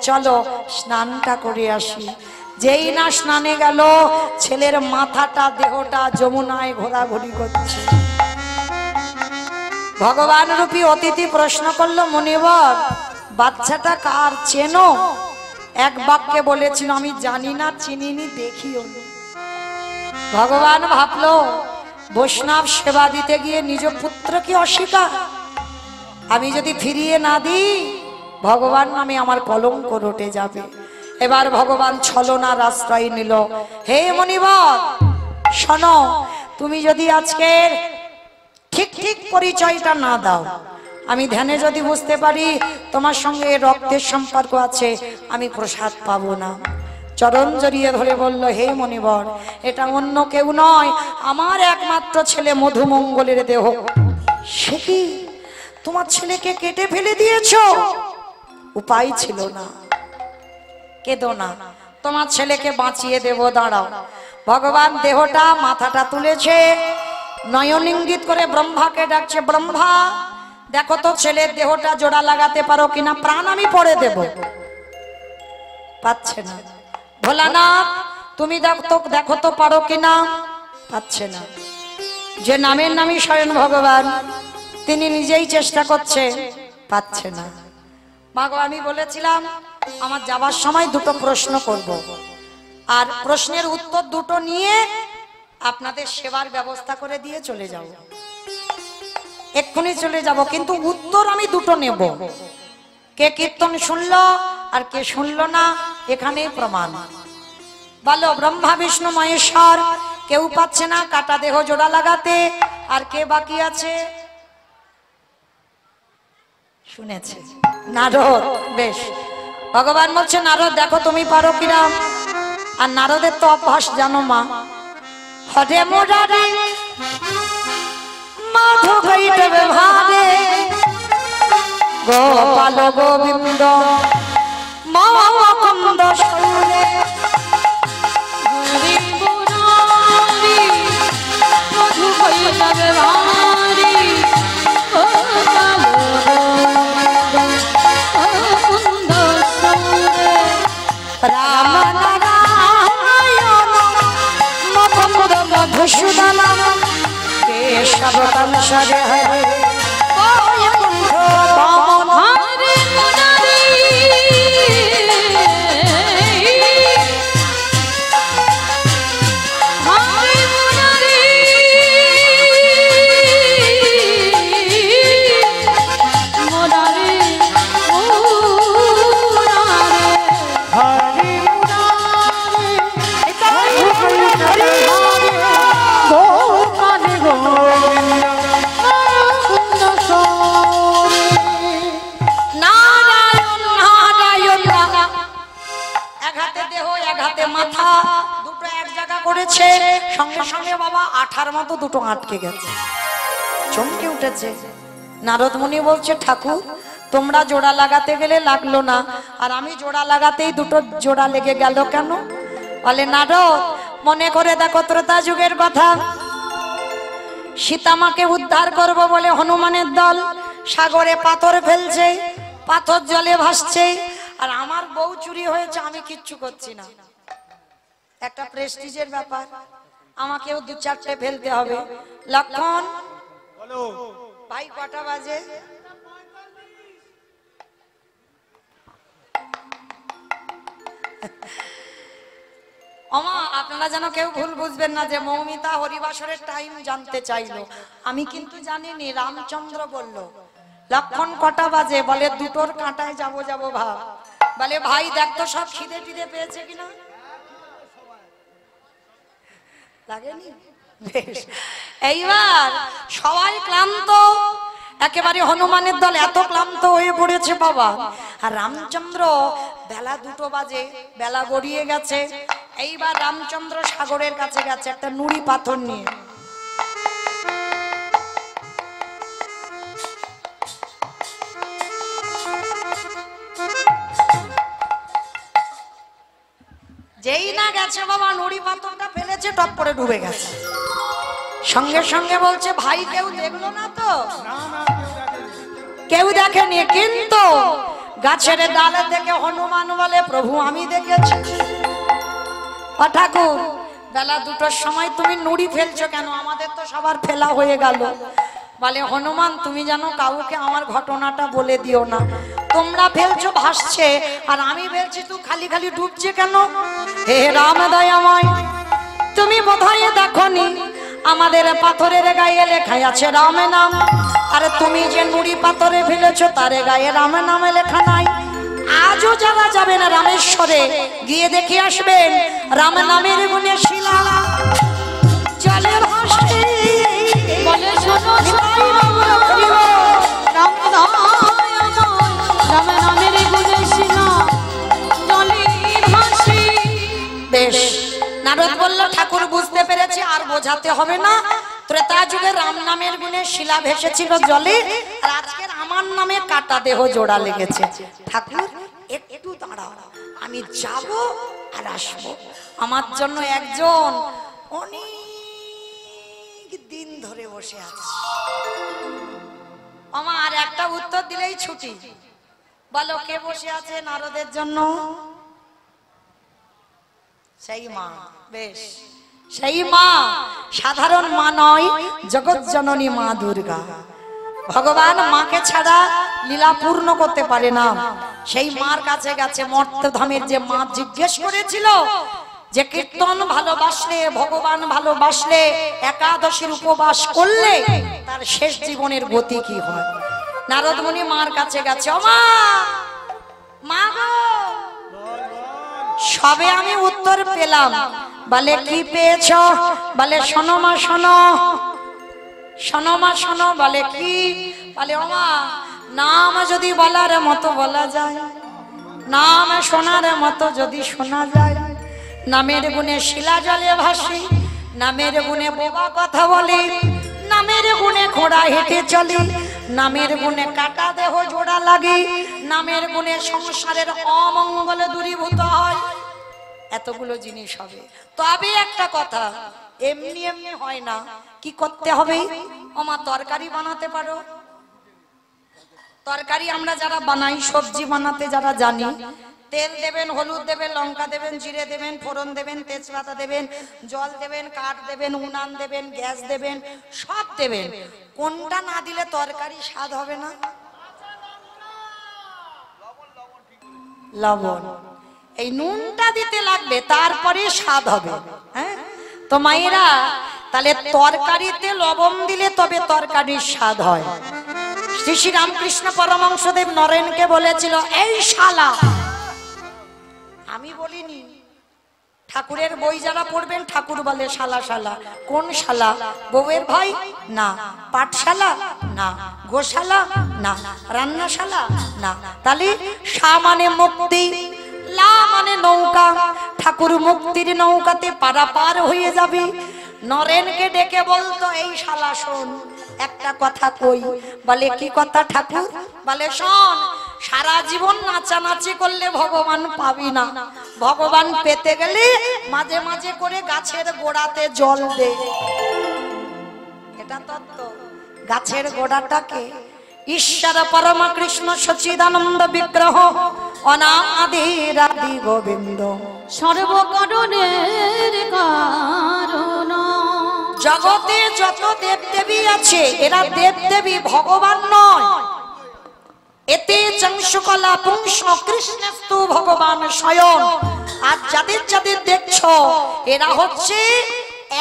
চলো স্নানটা করে আসি। যেই না স্নানে গেল, ছেলের মাথাটা দেহটা যমুনায় ঘোরাঘুরি করছে। ভগবান রূপী অতিথি প্রশ্ন করলো, মণিবর বাচ্চাটা কার, চেনো? এক বাক্যে বলেছিল, আমি জানি না, চিনিনি, দেখিও। ভগবান ভাবলো, বৈষ্ণব সেবা দিতে গিয়ে নিজ পুত্রকে অস্বীকার, আমি যদি ফিরিয়ে না দিই ভগবান নামে আমার কলঙ্ক রটে যাবে। এবার ভগবান ছলনার আশ্রয় নিল। হে মণিবর শোনো, তুমি যদি আজকের ঠিক ঠিক পরিচয়টা না দাও, আমি ধ্যানে যদি বুঝতে পারি তোমার সঙ্গে রক্তের সম্পর্ক আছে, আমি প্রসাদ পাবো না। চরণ জড়িয়ে ধরে বলল, হে মণিবর, এটা অন্য কেউ নয়, আমার একমাত্র ছেলে মধুমঙ্গলের দেহ। সে কি, তোমার ছেলেকে কেটে ফেলে দিয়েছো? উপায় ছিল না। কেঁদো না, তোমার ছেলেকে বাঁচিয়ে দেব, দাঁড়াও। ভগবান দেহটা মাথাটা তুলেছে, নয়ন ইঙ্গিত করে ব্রহ্মাকে ডাকছে, ব্রহ্মা দেখো তো ছেলের দেহটা জোড়া লাগাতে পারো কিনা, প্রাণ আমি পড়ে দেব। পাচ্ছে না। ভোলানাথ তুমি দেখো তো পারো কিনা, পাচ্ছে না। যে নামের নামই স্বয়ং ভগবান, তিনি নিজেই চেষ্টা করছে, পাচ্ছে না। মাগো আমি বলেছিলাম আমার যাবার সময় দুটো প্রশ্ন করব, আর প্রশ্নের উত্তর দুটো নিয়ে আপনাদের সেবার ব্যবস্থা করে দিয়ে চলে যাব। এক্ষুনি চলে যাব, কিন্তু উত্তর আমি দুটো নেব। কে কীর্তন শুনলো আর কে শুনলো না, এখানেই প্রমাণ। বলো, ব্রহ্মা বিষ্ণু মহেশ্বর কেউ পাচ্ছে না কাটা দেহ জোড়া লাগাতে, আর কে বাকি আছে? শুনেছে নারদ। বেশ, ভগবান বলছে, নারদ দেখো তুমি পারো কিনা। আর নারদের তো অভ্যাস জানো মা, হরে মোরারে মাধব গাইতে ভারে, গোপাল গোবিন্দ মকন্দ শুনে, হরি মুরারি মধু কৈতব ভারি, গোপাল গোবিন্দ শুনে, রাম নারায়ণ মকন্দ মধুসূদন, কেশব কংসরে হরে বৈকুণ্ঠ বামন। হরি মুরারি হরি মুরারি মুরারি মুরারি হরি মুরারি গোপাল গোবিন্দ মুকুন্দ সরে। নারায়ণ নারায়ণ রাগা, এক হাতে দেহ এক হাতে মাথা, দুটো এক জায়গা করেছে। সঙ্গে সঙ্গে বাবা আঠার মতো দুটো আটকে গেছে, চমকে উঠেছে। নারদ মুনি বলছে, ঠাকুর তোমরা জোড়া লাগাতে গেলে লাগলো না, আর আমি জোড়া লাগাতেই দুটো জোড়া লেগে গেল কেন? বলে, নারদ মনে করে দেখো ত্রেতা যুগের কথা, সীতামাকে উদ্ধার করব বলে হনুমানের দল সাগরে পাথর ফেলছে, পাথর জলে ভাসছে, আর আমার বউ চুরি হয়েছে, আমি কিচ্ছু করছি না। একটা প্রেস্টিজের ব্যাপার, আমাকেও দু চারটে ফেলতে হবে। লক্ষণ বলো। ভাই কটা বাজে? ওমা, আপনারা যেন কেউ ভুল বুঝবেন না যে মৌমিতা হরিবাসরের টাইম জানতে চাইলো, আমি কিন্তু জানিনি। রামচন্দ্র বলল, লক্ষণ কটা বাজে? বলে, দুটোর কাঁটায় যাবো যাবো ভাব। বলে, ভাই দেখ তো সব খিদে টিদে পেয়েছে কিনা। লাগেনি? বেশ। এইবার সবাই ক্লান্ত, একেবারে হনুমানের দল এত ক্লান্ত হয়ে পড়েছে বাবা। আর রামচন্দ্র বেলা 2টো বাজে, বেলা গড়িয়ে গেছে। এইবার রামচন্দ্র সাগরের কাছে গেছে একটা নুড়ি পাথর নিয়ে। যেই না গেছে বাবা, নুড়ি পাথরটা ফেলেছে, টপ করে ডুবে গেছে। সঙ্গে সঙ্গে বলছে, ভাই কেউ দেখলো না তো? না না কেউ দেখেনি, কিন্তু গাছের ডালে থেকে হনুমান বলে, প্রভু আমি দেখেছি। ও ঠাকুর, বেলা 2টোর সময় তুমি নুড়ি ফেলছো কেন? আমাদের তো সবার ফেলা হয়ে গেল। বলে, হনুমান তুমি জানো কাউকে আমার ঘটনাটা বলে দিও না। তোমরা ফেলছো ভাসছে, আর আমি ফেলছি তুই খালি খালি ডুবছে কেন? হে রাম দয়াময়, তুমি বোধহয় দেখনি আমাদের পাথরের গায়ে লেখা আছে রাম নাম, আর তুমি যে নুড়ি পাথরে ফেলেছো তার গায়ে রাম নামে লেখা নাই। আজও যারা যাবেন রামেশ্বরে, গিয়ে দেখে আসবেন রাম নামের গুণে শিলা জলে ভাসে। বলে শোনো রাম রাম নামের গুণে শিলা জলে ভাসে। বেশ, নারদ বলল, ঠাকুর বুঝতে পেরেছি, আর বোঝাতে হবে না। ত্রেতা যুগে রাম নামের গুণে শিলা ভেসেছিল জলে, আর আজকের আমার নামে কাটা দেহ জোড়া লেগেছে। ঠাকুর একটু দাঁড়াও, আমি যাব আর আসবো। আমার জন্য একজন অনেক দিন ধরে বসে আছে। আমার একটা উত্তর দিলেই ছুটি। বলো কে বসে আছে নারদের জন্য? সেই মা। বেশ, সেই মা সাধারণ মা নয়, জগৎ জননী মা দুর্গা। ভগবান মাকে ছাড়া লীলা পূর্ণ করতে পারে না। সেই মার কাছে গেছে মর্তধামের যে মা জিজ্ঞেস করেছিল যে কীর্তন ভালোবাসলে, ভগবান ভালোবাসলে, একাদশীর উপবাস করলে তার শেষ জীবনের গতি কি হয়। নারদ মুনি মার কাছে গেছে, ও মা, মা গো, সবে আমি উত্তর পেলাম। বলে কি পেয়েছ? বলে শোনো মা শোনো, শোনো মা শোনো। বলে কি? বলে ও মা, নাম যদি বলার মতো বলা যায়, নাম শোনার মতো যদি শোনা যায়, নামের গুণে শিলা জলে ভাসি, নামের গুণে বোবা কথা বলি, নামের গুণে ঘোড়া হেঁটে চলি, নামের গুণে কাটা দেহ জোড়া লাগি, নামের গুণে সংসারের অমঙ্গলে দূরীভূত হয়। এতগুলো জিনিস হবে। তবে একটা কথা, এমনি এমনি হয় না। কি করতে হবে? ওমা, তরকারি বানাতে পারো? তরকারি আমরা যারা বানাই, সবজি বানাতে যারা জানি, তেল দেবেন, হলুদ দেবেন, লঙ্কা দেবেন, জিরে দেবেন, ফোড়ন দেবেন, তেজপাতা দেবেন, জল দেবেন, কাঠ দেবেন, উনান দেবেন, গ্যাস দেবেন, সব দেবেন। কোনটা না দিলে তরকারি স্বাদ হবে না? লবণ। এই নুনটা দিতে লাগবে, তারপরে স্বাদ হবে। হ্যাঁ তো মায়েরা, তাহলে তরকারিতে লবণ দিলে তবে তরকারির স্বাদ হয়। শ্রী শ্রী রামকৃষ্ণ পরমহংসদেব নরেনকে বলেছিল, এই শালা। আমি বলিনি। ঠাকুরের বই যারা পড়বেন, ঠাকুর বলে শালা শালা। কোন শালা? বউয়ের ভাই না, পাঠশালা না, গোশালা না, রান্নাশালা না। তাহলে শা মানে মুক্তি, লা মানে নৌকা। ঠাকুর মুক্তির নৌকাতে পারাপার হয়ে যাবে। নরেনকে ডেকে বলতো, এই শালা শোন, একটা কথা কই। বলে কি কথা ঠাকুর? বলে শোন, সারা জীবন নাচানাচি করলে ভগবান পাবি না। ভগবান পেতে গেলে মাঝে মাঝে করে গাছের গোড়াতে জল দে। এটা তত্ত্ব। গাছের গোড়াটাকে ঈশ্বর পরম কৃষ্ণ সচিদানন্দ বিগ্রহ অনাদির আদি গোবিন্দ সর্বকারণের কারণ। জগতে যত দেবদেবী আছে, এরা দেবদেবী, ভগবান নয়। এতে চংশুকলা পুংস কৃষ্ণস্তু ভগবান স্বয়ং। আর যাদের যাদের দেখছো, এরা হচ্ছে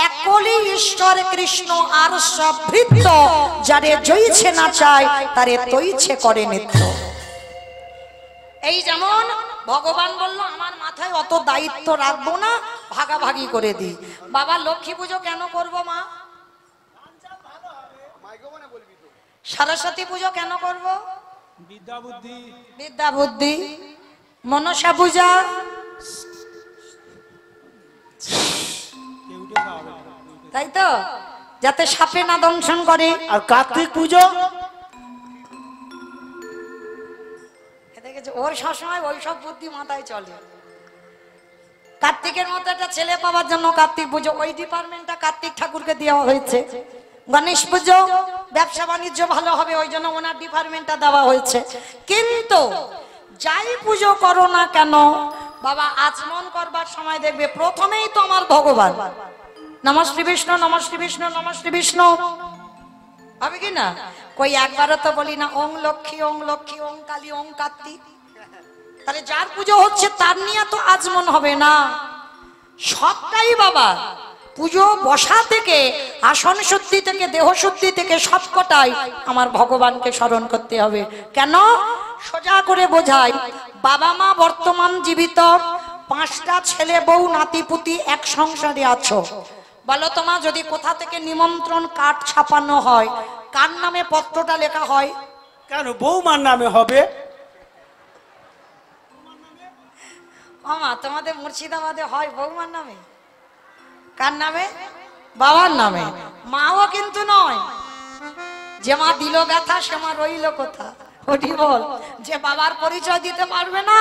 একলি ঈশ্বর কৃষ্ণ আর সব ভৃত্য। যারে জইছে না চায়, তারে তৈছে করে নিত্য। এই যেমন ভগবান বলল, আমার মাথায় অত দায়িত্ব রাখবো না, ভাগাভাগি করে দিই। বাবা লক্ষ্মী পুজো কেন করব মা? সরস্বতী পুজো কেন করব? বিদ্যা বুদ্ধি। বিদ্যা বুদ্ধি। মনসা পূজা কেউ খাওয়াবে না। তাই তো, যাতে সাপে না দংশন করে। আর কার্তিক পুজো দেখেছো, ওর সবসময় ওই সব বুদ্ধি মাথায় চলে। কার্তিকের মতো একটা ছেলে পাওয়ার জন্য কার্তিক পুজো, ওই ডিপার্টমেন্টটা কার্তিক ঠাকুরকে দেওয়া হয়েছে। গণেশ পুজো ব্যবসা বাণিজ্য ভালো হবে ওই জন্য ওনার ডিপার্টমেন্টটা দেওয়া হয়েছে। কিন্তু যাই পুজো করো না কেন বাবা, আচমন করবার সময় দেখবে প্রথমেই তো আমার ভগবান। নমঃ শ্রী বিষ্ণু, নমঃ শ্রী বিষ্ণু, নমঃ শ্রী বিষ্ণু হবে কি না? কই একবারও তো বলি না ওং লক্ষ্মী, ওং লক্ষ্মী, ওং কালী, ওং কার্তিক। তাহলে যার পুজো হচ্ছে তার নিয়ে তো আচমন হবে না। সবটাই বাবা পুজো বসা থেকে, আসন শুদ্ধি থেকে, দেহ শুদ্ধি থেকে সবকটাই আমার ভগবানকে স্মরণ করতে হবে। কেন? সোজা করে বোঝাই, বাবা মা বর্তমান জীবিত, 5টা ছেলে বউ নাতিপুতি এক সংসারে আছো। বলো তোমা, যদি কোথা থেকে নিমন্ত্রণ কার্ড ছাপানো হয় কার নামে পত্রটা লেখা হয়? কেন বৌমার নামে হবে? মামা তোমাদের মুর্শিদাবাদে হয় বৌমার নামে? কার নামে? বাবার নামে। মাও কিন্তু নয়, যে মা দিল ব্যথা সে মা রইল কোথা। ওটি বল, যে বাবার পরিচয় দিতে পারবে না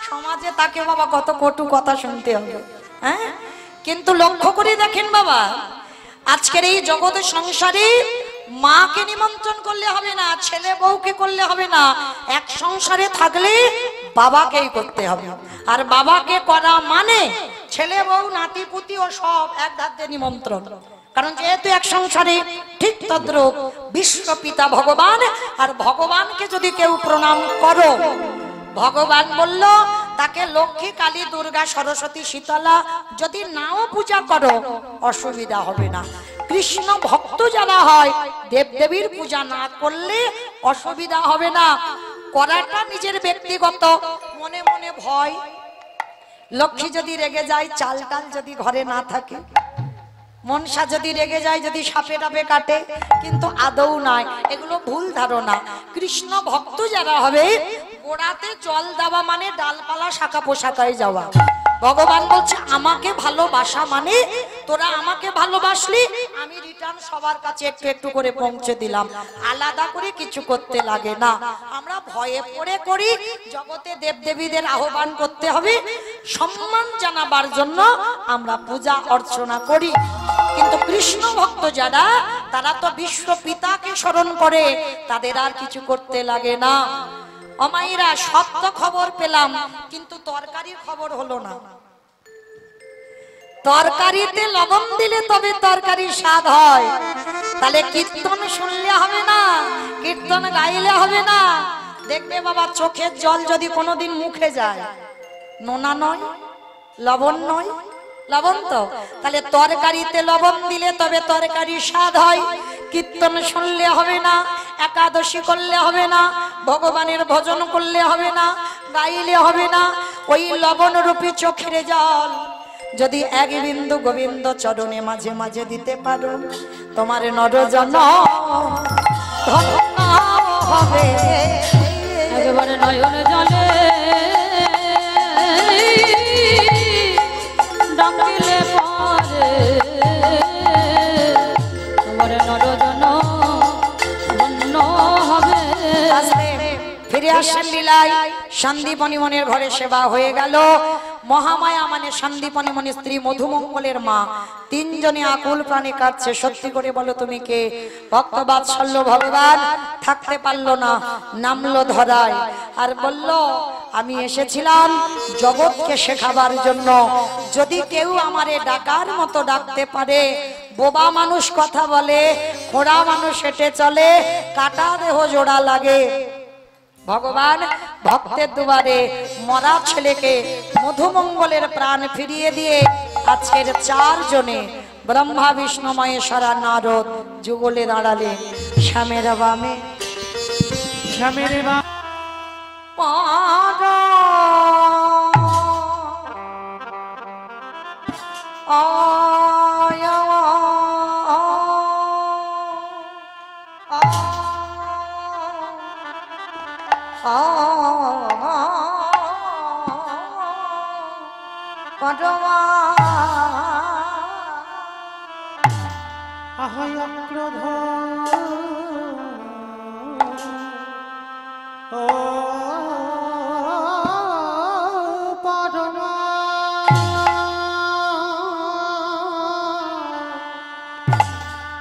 সমাজে তাকে বাবা কত কটু কথা শুনতে হবে। হ্যাঁ, কিন্তু লক্ষ্য করে দেখেন বাবা, আজকের এই জগতের সংসারে মাকে নিমন্ত্রণ করলে হবে না, ছেলে বউকে করলে হবে না, এক সংসারে থাকলে বাবাকেই করতে হবে। আর বাবাকে করা মানে ছেলে বউ নাতিপুতি ও সব এক ধাতে নিমন্ত্রণ। কারণ যেহেতু এক সংসারে, ঠিক তদ্রূপ বিশ্বপিতা ভগবান। আর ভগবানকে যদি কেউ প্রণাম করো, ভগবান বলল তাকে লক্ষ্মী, কালী, দুর্গা, সরস্বতী, শীতলা যদি নাও পূজা করো অসুবিধা হবে না। কৃষ্ণ ভক্ত যারা হয় দেবদেবীর পূজা না করলে অসুবিধা হবে না। করাটা নিজের ব্যক্তিগত। মনে মনে ভয়, লক্ষ্মী যদি রেগে যায়, চাল টাল যদি ঘরে না থাকে, মনসা যদি রেগে যায়, যদি সাপে টাপে কাটে, কিন্তু আদৌ নাই, এগুলো ভুল ধারণা। কৃষ্ণ ভক্ত যারা হবে গোড়াতে জল দেওয়া মানে ডালপালা শাখা পোশাকায় যাওয়া। ভগবান বলছে আমাকে ভালোবাসা মানে তোরা আমাকে ভালোবাসলি, আমি রিটার্ন সবার কাছে একটু একটু করে পৌঁছে দিলাম, আলাদা করে কিছু করতে লাগে না। আমরা ভয়ে পড়ে করি, জগতে দেবদেবীদের আহ্বান করতে হবে, সম্মান জানাবার জন্য আমরা পূজা অর্চনা করি। কিন্তু কৃষ্ণ ভক্ত যারা, তারা তো বিশ্ব পিতাকে স্মরণ করে, তাদের আর কিছু করতে লাগে না। অমাইরা সত্য খবর পেলাম, কিন্তু তরকারির খবর হলো না। তরকারিতে লবণ দিলে তবে তরকারির স্বাদ হয়। তাহলে কীর্তন শুনলে হবে না, কীর্তন গাইলে হবে না। দেখবে বাবা, চোখের জল যদি কোনোদিন মুখে যায়, নোনা নয়, লবণ নয়, লবণ তো। তাহলে তরকারিতে লবণ দিলে তবে তরকারির স্বাদ হয়। কীর্তন শুনলে হবে না, একাদশী করলে হবে না, ভগবানের ভজন করলে হবে না, গাইলে হবে না। ওই লবণ রূপী চোখের জল যদি এক বিন্দু গোবিন্দ চরণে মাঝে মাঝে দিতে পারো, তোমার নরজন ধন্য হবে। একেবারে নয়ন জলে ডাকিলে পরে তোমার নরজন ধন্য হবে। ফিরে আসেন লীলায়। সন্দীপনী মনের ঘরে সেবা হয়ে গেল। মহামায়া মানে সন্দীপনী মনি স্ত্রী মধুমঙ্গলের মা, 3 জনে আকুল প্রাণে কাঁদছে। সত্যি করে বলো তুমি কে? ভক্ত বাৎসল্য ভগবান থাকতে পারলো না, নামলো ধরায় আর বলল আমি এসেছিলাম জগৎকে শেখাবার জন্য। যদি কেউ আমারে ডাকার মতো ডাকতে পারে, বোবা মানুষ কথা বলে, খোড়া মানুষ হেঁটে চলে, কাটা দেহ জোড়া লাগে। ভগবান ভক্তের দুয়ারে মরা ছেলেকে মধুমঙ্গলের প্রাণ ফিরিয়ে দিয়ে আজকের 4 জনে ব্রহ্মা বিষ্ণু মহেশ্বরা নারদ যুগলে দাঁড়ালে শ্যামের বামে, শ্যামের বামে ক্রোধ ও পরমা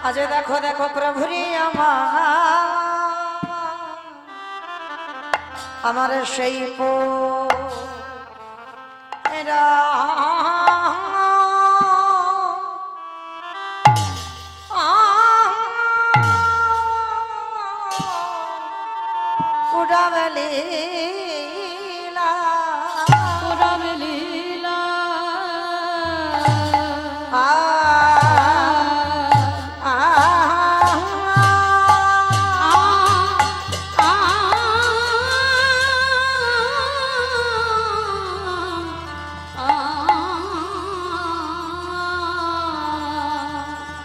আজ দেখো দেখো প্রভুরি আমার সেই উড়াবেলীলা লীলা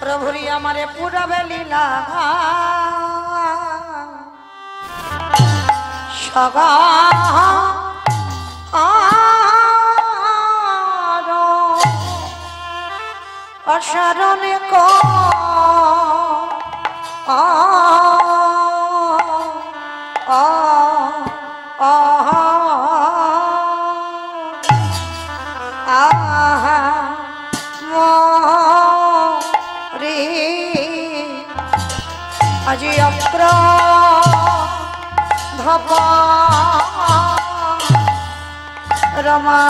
প্রভুরি আমারে পুরাবেলীলা সগা অসারণে আজি অপ্র ধপা রমা